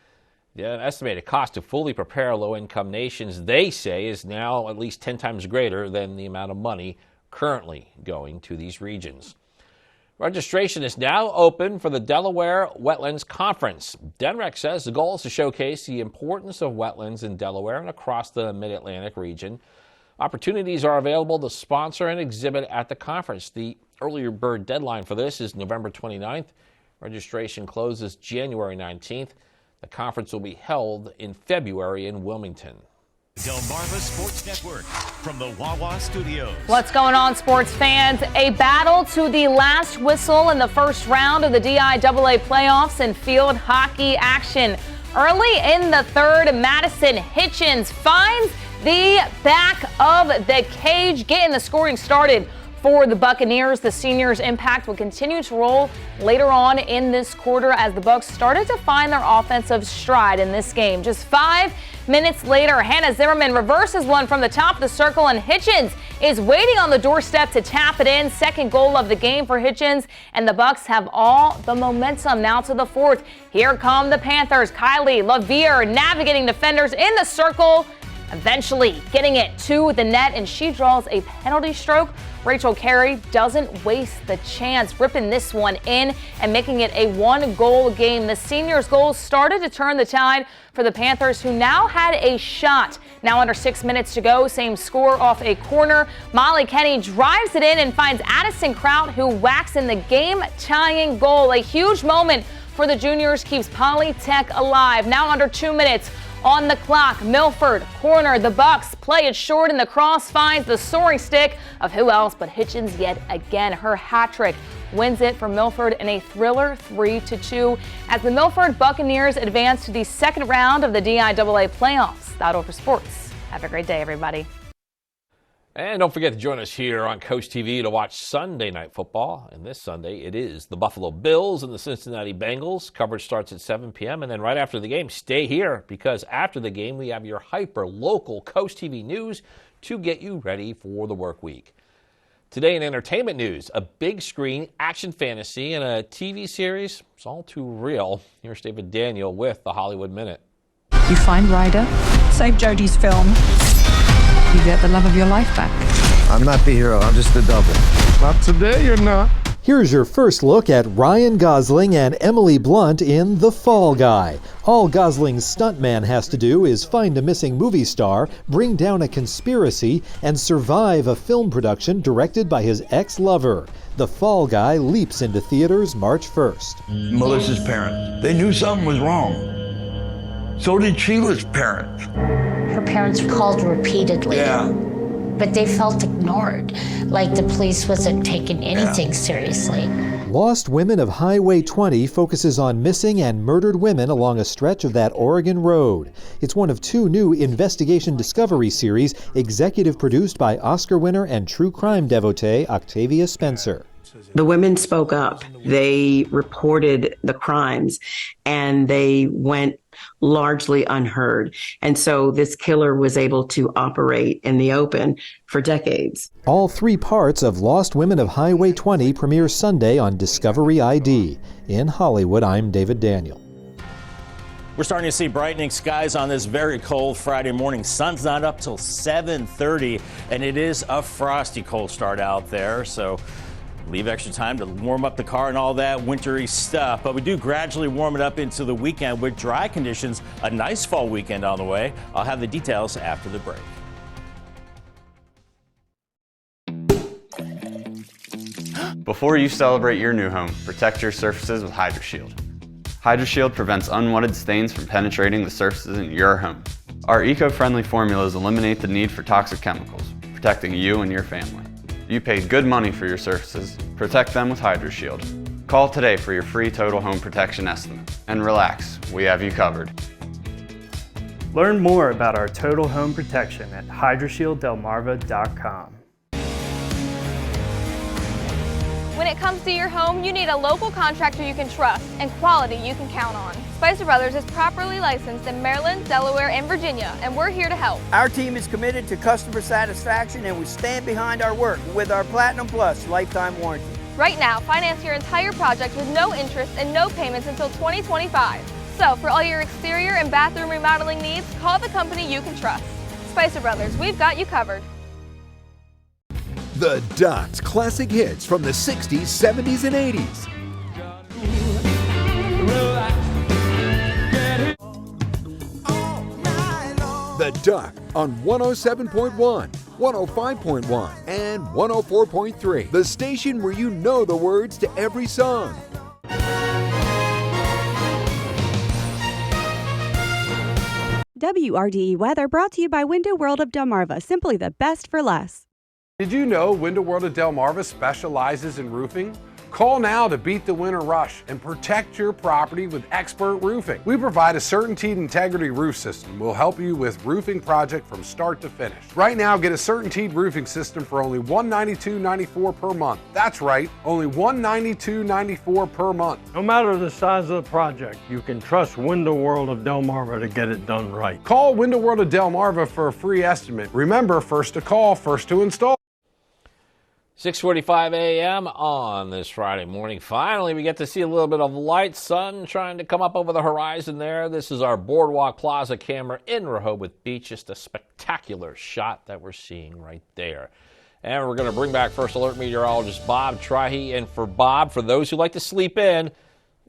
S3: The estimated cost to fully prepare low-income nations, they say, is now at least 10 times greater than the amount of money currently going to these regions. Registration is now open for the Delaware Wetlands Conference. DENREC says the goal is to showcase the importance of wetlands in Delaware and across the Mid-Atlantic region. Opportunities are available to sponsor and exhibit at the conference. The earlier bird deadline for this is November 29th. Registration closes January 19th. The conference will be held in February in Wilmington.
S1: Delmarva Sports Network from the Wawa Studios.
S6: What's going on, sports fans? A battle to the last whistle in the first round of the DIAA playoffs and field hockey action. Early in the third, Madison Hitchens finds the back of the cage, getting the scoring started for the Buccaneers. The seniors' impact will continue to roll later on in this quarter as the Bucs started to find their offensive stride in this game. Just 5 minutes later, Hannah Zimmerman reverses one from the top of the circle, and Hitchens is waiting on the doorstep to tap it in. Second goal of the game for Hitchens, and the Bucs have all the momentum now to the fourth. Here come the Panthers. Kylie LaVier navigating defenders in the circle, eventually getting it to the net, and she draws a penalty stroke. Rachel Carey doesn't waste the chance, ripping this one in and making it a one-goal game. The seniors' goals started to turn the tide for the Panthers, who now had a shot. Now under 6 minutes to go, same score off a corner. Molly Kenny drives it in and finds Addison Kraut, who whacks in the game-tying goal. A huge moment for the juniors keeps Polytech alive. Now under 2 minutes on the clock. Milford corner. The Bucs play it short, and the cross finds the soaring stick of who else but Hitchens yet again. Her hat trick wins it for Milford in a thriller 3-2 as the Milford Buccaneers advance to the second round of the DIAA playoffs. That's all for sports. Have a great day, everybody.
S3: And don't forget to join us here on Coast TV to watch Sunday Night Football. And this Sunday, it is the Buffalo Bills and the Cincinnati Bengals. Coverage starts at 7 p.m. And then right after the game, stay here, because after the game, we have your hyper-local Coast TV news to get you ready for the work week. Today in entertainment news, a big screen action fantasy and a TV series. It's all too real. Here's David Daniel with the Hollywood Minute.
S8: You find Ryder, save Jodie's film. You get the love of your life back.
S18: I'm not the hero, I'm just the double.
S20: Not today, you're not.
S21: Here's your first look at Ryan Gosling and Emily Blunt in The Fall Guy. All Gosling's stuntman has to do is find a missing movie star, bring down a conspiracy, and survive a film production directed by his ex-lover. The Fall Guy leaps into theaters March 1st.
S22: Melissa's parents, they knew something was wrong. So did Sheila's parents.
S24: Her parents called repeatedly.
S22: Yeah.
S24: But they felt ignored, like the police wasn't taking anything seriously.
S21: Lost Women of Highway 20 focuses on missing and murdered women along a stretch of that Oregon road. It's one of 2 new investigation discovery series, executive produced by Oscar winner and true crime devotee Octavia Spencer.
S25: The women spoke up. They reported the crimes, and they went largely unheard. And so this killer was able to operate in the open for decades.
S21: All 3 parts of Lost Women of Highway 20 premiere Sunday on Discovery ID. In Hollywood, I'm David Daniel.
S2: We're starting to see brightening skies on this very cold Friday morning. Sun's not up till 7:30, and it is a frosty cold start out there. So leave extra time to warm up the car and all that wintry stuff. But we do gradually warm it up into the weekend with dry conditions. A nice fall weekend on the way. I'll have the details after the break.
S30: Before you celebrate your new home, protect your surfaces with HydroShield. HydroShield prevents unwanted stains from penetrating the surfaces in your home. Our eco-friendly formulas eliminate the need for toxic chemicals, protecting you and your family. You paid good money for your surfaces. Protect them with HydroShield. Call today for your free total home protection estimate. And relax, we have you covered.
S31: Learn more about our total home protection at hydroshielddelmarva.com.
S32: When it comes to your home, you need a local contractor you can trust and quality you can count on. Spicer Brothers is properly licensed in Maryland, Delaware, and Virginia, and we're here to help.
S33: Our team is committed to customer satisfaction, and we stand behind our work with our Platinum Plus lifetime warranty.
S32: Right now, finance your entire project with no interest and no payments until 2025. So for all your exterior and bathroom remodeling needs, call the company you can trust. Spicer Brothers, we've got you covered.
S10: The Dots classic hits from the 60s, 70s, and 80s. The Duck on 107.1, 105.1, and 104.3. The station where you know the words to every song.
S11: WRDE weather brought to you by Window World of Delmarva. Simply the best for less.
S13: Did you know Window World of Delmarva specializes in roofing? Call now to beat the winter rush and protect your property with expert roofing. We provide a CertainTeed Integrity roof system. We'll help you with roofing project from start to finish. Right now, get a CertainTeed roofing system for only $192.94 per month. That's right, only $192.94 per month.
S20: No matter the size of the project, you can trust Window World of Delmarva to get it done right.
S13: Call Window World of Delmarva for a free estimate. Remember, first to call, first to install.
S3: 6:45 a.m. on this Friday morning. Finally, we get to see a little bit of light sun trying to come up over the horizon there. This is our Boardwalk Plaza camera in Rehoboth Beach. Just a spectacular shot that we're seeing right there. And we're going to bring back First Alert meteorologist Bob Trihey. And for Bob, for those who like to sleep in,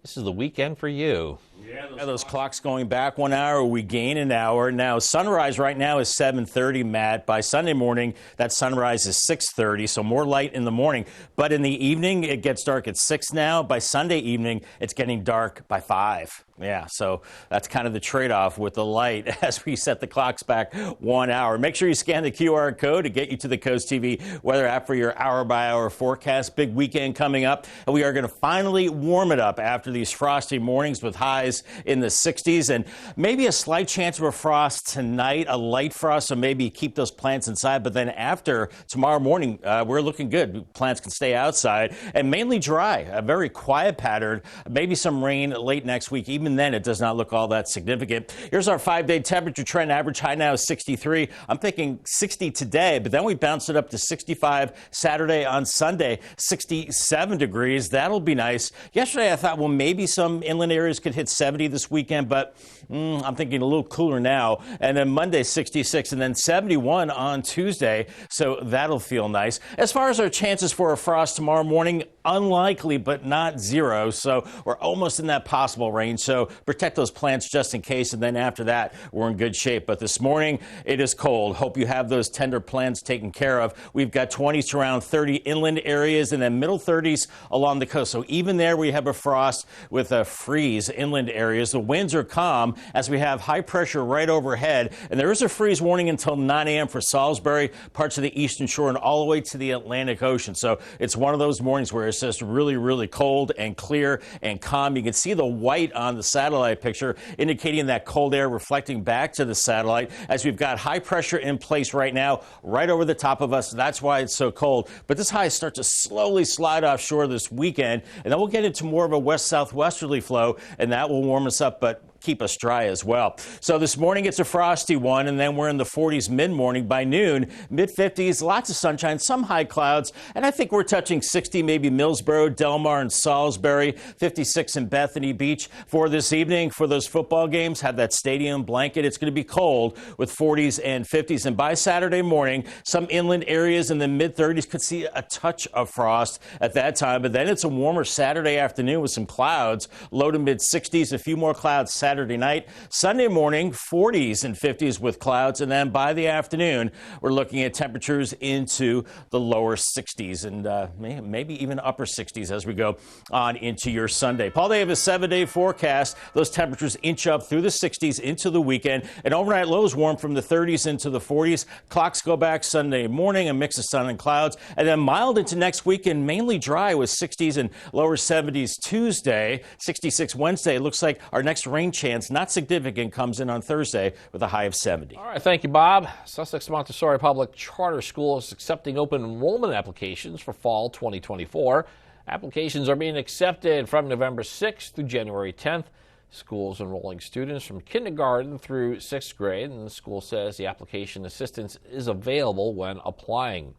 S3: this is the weekend for you.
S2: Yeah, those clocks going back 1 hour, we gain an hour. Now, sunrise right now is 7:30, Matt. By Sunday morning, that sunrise is 6:30, so more light in the morning. But in the evening, it gets dark at 6 now. By Sunday evening, it's getting dark by 5. Yeah, so that's kind of the trade-off with the light as we set the clocks back 1 hour. Make sure you scan the QR code to get you to the CoastTV weather app for your hour-by-hour forecast. Big weekend coming up, and we are going to finally warm it up after these frosty mornings with highs in the 60s and maybe a slight chance of a frost tonight, a light frost, so maybe keep those plants inside. But then after tomorrow morning, we're looking good. Plants can stay outside and mainly dry, a very quiet pattern, maybe some rain late next week. Even then, it does not look all that significant. Here's our 5-day temperature trend. Average high now is 63. I'm thinking 60 today, but then we bounce it up to 65 Saturday. On Sunday, 67 degrees. That'll be nice. Yesterday, I thought, well, maybe some inland areas could hit 70 this weekend, but I'm thinking a little cooler now. And then Monday, 66, and then 71 on Tuesday, so that'll feel nice. As far as our chances for a frost tomorrow morning, unlikely, but not zero, so we're almost in that possible range. So protect those plants just in case, and then after that, we're in good shape. But this morning, it is cold. Hope you have those tender plants taken care of. We've got 20s to around 30 inland areas, and then middle 30s along the coast. So even there, we have a frost with a freeze inland areas. The winds are calm as we have high pressure right overhead, and there is a freeze warning until 9 a.m. for Salisbury, parts of the eastern shore, and all the way to the Atlantic Ocean. So it's one of those mornings where it's just really, really cold and clear and calm. You can see the white on the satellite picture indicating that cold air reflecting back to the satellite as we've got high pressure in place right now right over the top of us. That's why it's so cold. But this high starts to slowly slide offshore this weekend, and then we'll get into more of a west-southwesterly flow, and that will warm us up, but keep us dry as well. So this morning it's a frosty one, and then we're in the 40s mid-morning. By noon, mid-50s, lots of sunshine, some high clouds, and I think we're touching 60, maybe Millsboro, Delmar, and Salisbury, 56 in Bethany Beach. For this evening, for those football games, have that stadium blanket. It's going to be cold with 40s and 50s, and by Saturday morning, some inland areas in the mid-30s could see a touch of frost at that time, but then it's a warmer Saturday afternoon with some clouds, low to mid-60s, a few more clouds Saturday night. Sunday morning, 40s and 50s with clouds. And then by the afternoon, we're looking at temperatures into the lower 60s and maybe even upper 60s as we go on into your Sunday. Paul Davis, 7-day forecast. Those temperatures inch up through the 60s into the weekend. And overnight lows warm from the 30s into the 40s. Clocks go back Sunday morning, a mix of sun and clouds. And then mild into next weekend, mainly dry with 60s and lower 70s Tuesday, 66 Wednesday. Looks like our next rain chance, not significant, comes in on Thursday with a high of 70.
S3: All right, thank you, Bob. Sussex Montessori Public Charter School is accepting open enrollment applications for fall 2024. Applications are being accepted from November 6th through January 10th. Schools enrolling students from kindergarten through 6th grade, and the school says the application assistance is available when applying.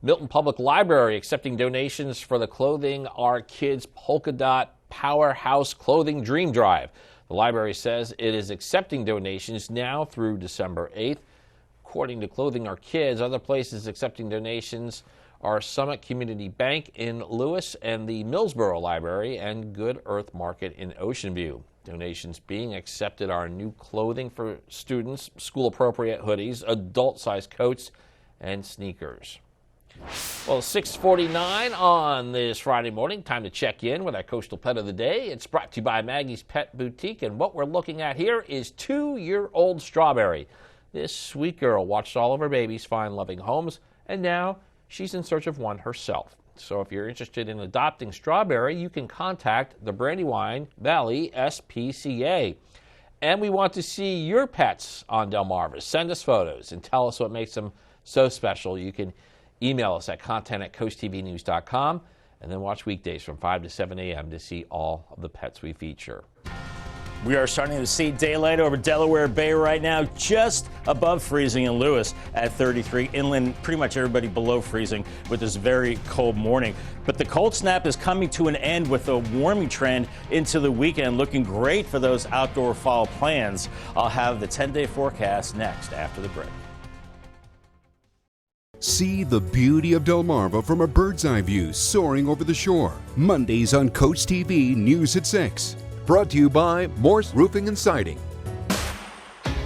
S3: Milton Public Library accepting donations for the Clothing Our Kids Polka Dot Powerhouse Clothing Dream Drive. The library says it is accepting donations now through December 8th. According to Clothing Our Kids, other places accepting donations are Summit Community Bank in Lewis and the Millsboro Library and Good Earth Market in Ocean View. Donations being accepted are new clothing for students, school-appropriate hoodies, adult-sized coats, and sneakers. Well, 6:49 on this Friday morning. Time to check in with our Coastal Pet of the Day. It's brought to you by Maggie's Pet Boutique, and what we're looking at here is 2-year-old Strawberry. This sweet girl watched all of her babies find loving homes, and now she's in search of one herself. So if you're interested in adopting Strawberry, you can contact the Brandywine Valley SPCA. And we want to see your pets on Delmarva. Send us photos and tell us what makes them so special. You can email us at content@coasttvnews.com and then watch weekdays from 5 to 7 a.m. to see all of the pets we feature.
S2: We are starting to see daylight over Delaware Bay right now, just above freezing in Lewis at 33. Inland, pretty much everybody below freezing with this very cold morning. But the cold snap is coming to an end with a warming trend into the weekend, looking great for those outdoor fall plans. I'll have the 10-day forecast next after the break.
S10: See the beauty of Delmarva from a bird's eye view soaring over the shore. Mondays on CoastTV News at 6. Brought to you by Morse Roofing and Siding.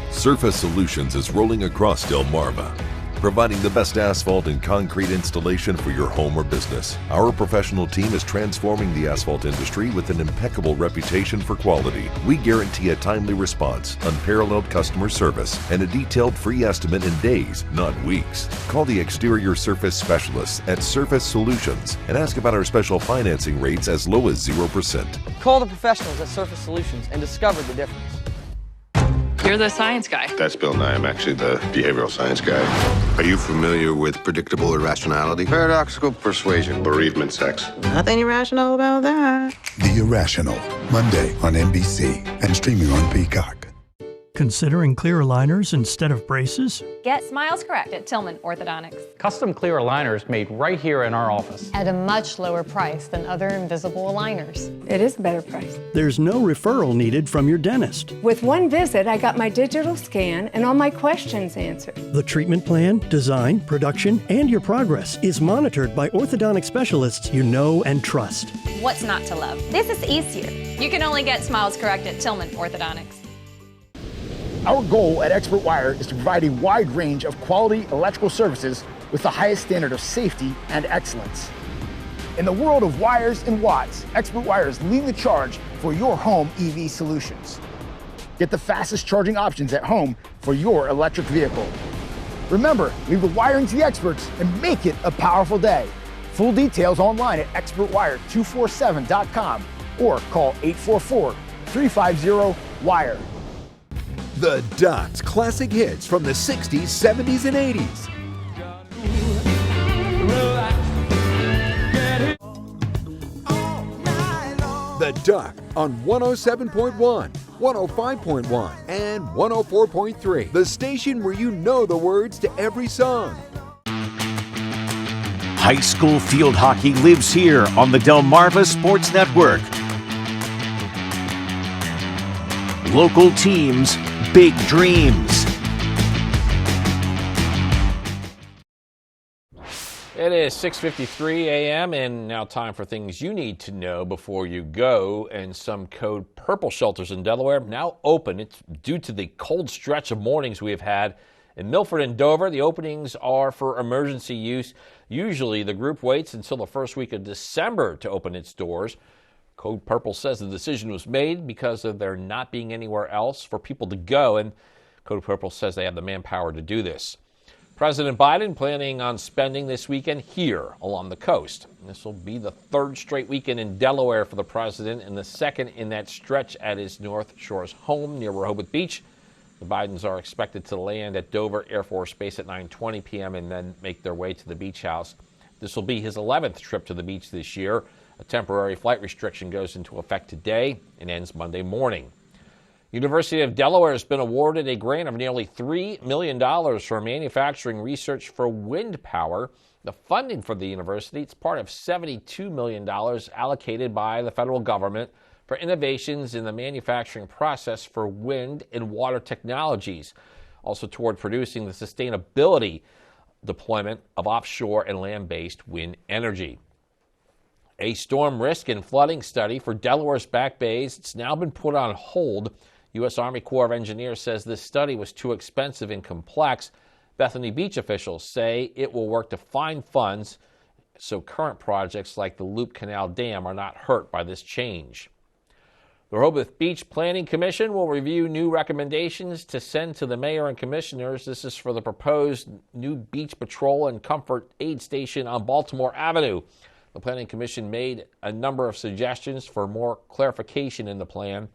S4: Surface Solutions is rolling across Delmarva, providing the best asphalt and concrete installation for your home or business. Our professional team is transforming the asphalt industry with an impeccable reputation for quality. We guarantee a timely response, unparalleled customer service, and a detailed free estimate in days, not weeks. Call the exterior surface specialists at Surface Solutions and ask about our special financing rates as low as 0%.
S5: Call the professionals at Surface Solutions and discover the difference.
S9: You're the science guy.
S14: That's Bill Nye. I'm actually the behavioral science guy. Are you familiar with predictable irrationality? Paradoxical persuasion. Bereavement sex.
S15: Nothing irrational about that.
S16: The Irrational, Monday on NBC and streaming on Peacock.
S17: Considering clear aligners instead of braces?
S6: Get Smiles Correct at Tillman Orthodontics.
S19: Custom clear aligners made right here in our office.
S23: At a much lower price than other invisible aligners.
S26: It is a better price.
S17: There's no referral needed from your dentist.
S26: With one visit, I got my digital scan and all my questions answered.
S17: The treatment plan, design, production, and your progress is monitored by orthodontic specialists you know and trust.
S6: What's not to love? This is easier. You can only get Smiles Correct at Tillman Orthodontics.
S27: Our goal at Expert Wire is to provide a wide range of quality electrical services with the highest standard of safety and excellence. In the world of wires and watts, Expert Wire is leading the charge for your home EV solutions. Get the fastest charging options at home for your electric vehicle. Remember, leave the wiring to the experts and make it a powerful day. Full details online at expertwire247.com or call 844-350-WIRE.
S10: The Ducks classic hits from the 60s, 70s, and 80s. The Duck on 107.1, 105.1, and 104.3. The station where you know the words to every song.
S1: High school field hockey lives here on the Delmarva Sports Network. Local teams, big dreams.
S3: It is 6:53 a.m. and now time for things you need to know before you go. And some Code Purple shelters in Delaware now open. It's due to the cold stretch of mornings we have had. In Milford and Dover, the openings are for emergency use. Usually the group waits until the first week of December to open its doors. Code Purple says the decision was made because of there not being anywhere else for people to go, and Code Purple says they have the manpower to do this. President Biden planning on spending this weekend here along the coast. This will be the third straight weekend in Delaware for the president and the second in that stretch at his North Shores home near Rehoboth Beach. The Bidens are expected to land at Dover Air Force Base at 9:20 p.m. and then make their way to the beach house. This will be his 11th trip to the beach this year. A temporary flight restriction goes into effect today and ends Monday morning. University of Delaware has been awarded a grant of nearly $3 million for manufacturing research for wind power. The funding for the university, it's part of $72 million allocated by the federal government for innovations in the manufacturing process for wind and water technologies, also toward producing the sustainability deployment of offshore and land-based wind energy. A storm risk and flooding study for Delaware's Back Bays, it's now been put on hold. U.S. Army Corps of Engineers says this study was too expensive and complex. Bethany Beach officials say it will work to find funds so current projects like the Loop Canal Dam are not hurt by this change. The Rehoboth Beach Planning Commission will review new recommendations to send to the mayor and commissioners. This is for the proposed new beach patrol and comfort aid station on Baltimore Avenue. The Planning Commission made a number of suggestions for more clarification in the plan.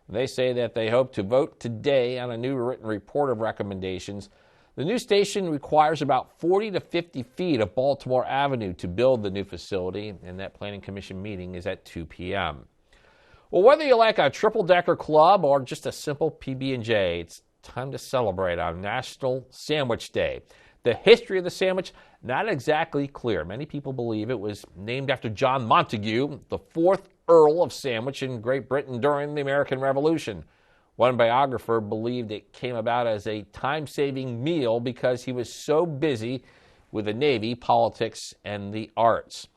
S3: They say that they hope to vote today on a new written report of recommendations. The new station requires about 40 to 50 feet of Baltimore Avenue to build the new facility, and that Planning Commission meeting is at 2 p.m. Well, whether you like a triple-decker club or just a simple PB&J, it's time to celebrate on National Sandwich Day. The history of the sandwich, not exactly clear. Many people believe it was named after John Montagu, the 4th Earl of Sandwich in Great Britain during the American Revolution. One biographer believed it came about as a time-saving meal because he was so busy with the Navy, politics, and the arts.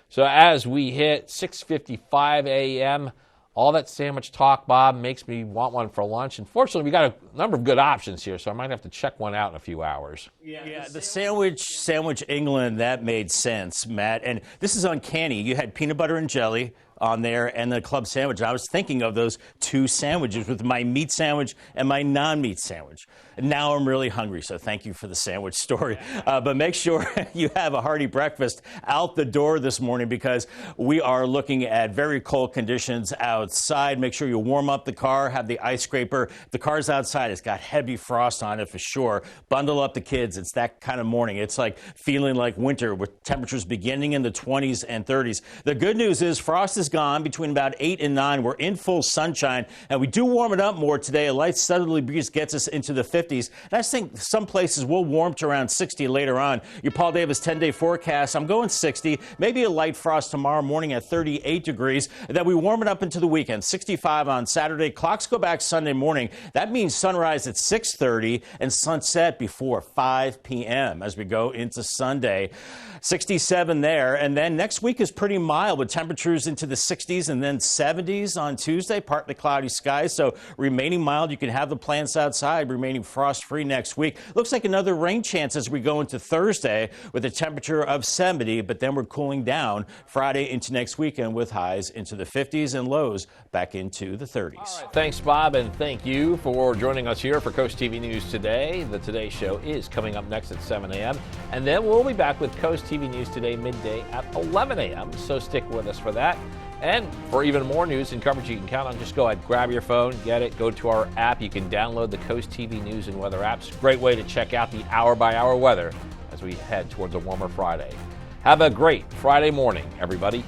S3: So as we hit 6:55 a.m., all that sandwich talk, Bob, makes me want one for lunch. Unfortunately, we got a number of good options here, so I might have to check one out in a few hours.
S2: Yeah, the Sandwich England, that made sense, Matt. And this is uncanny. You had peanut butter and jelly on there and the club sandwich. I was thinking of those two sandwiches with my meat sandwich and my non-meat sandwich. And now I'm really hungry, so thank you for the sandwich story. But make sure you have a hearty breakfast out the door this morning because we are looking at very cold conditions outside. Make sure you warm up the car, have the ice scraper. If the car's outside, it's got heavy frost on it for sure. Bundle up the kids. It's that kind of morning. It's like feeling like winter with temperatures beginning in the 20s and 30s. The good news is frost is gone between about 8 and 9. We're in full sunshine, and we do warm it up more today. A light southerly breeze gets us into the 50s. And I think some places will warm to around 60 later on. Your Paul Davis 10-day forecast, I'm going 60, maybe a light frost tomorrow morning at 38 degrees. And then we warm it up into the weekend, 65 on Saturday. Clocks go back Sunday morning. That means sunrise at 6:30 and sunset before 5 p.m. as we go into Sunday. 67 there. And then next week is pretty mild with temperatures into the 60s and then 70s on Tuesday, partly cloudy skies. So remaining mild, you can have the plants outside, remaining frost-free next week. Looks like another rain chance as we go into Thursday with a temperature of 70, but then we're cooling down Friday into next weekend with highs into the 50s and lows back into the 30s.
S3: Right, thanks, Bob, and thank you for joining us here for Coast TV News Today. The Today Show is coming up next at 7 a.m., and then we'll be back with Coast TV News Today midday at 11 a.m., so stick with us for that. And for even more news and coverage you can count on, just go ahead, grab your phone, get it, go to our app. You can download the Coast TV News and Weather apps. Great way to check out the hour-by-hour weather as we head towards a warmer Friday. Have a great Friday morning, everybody.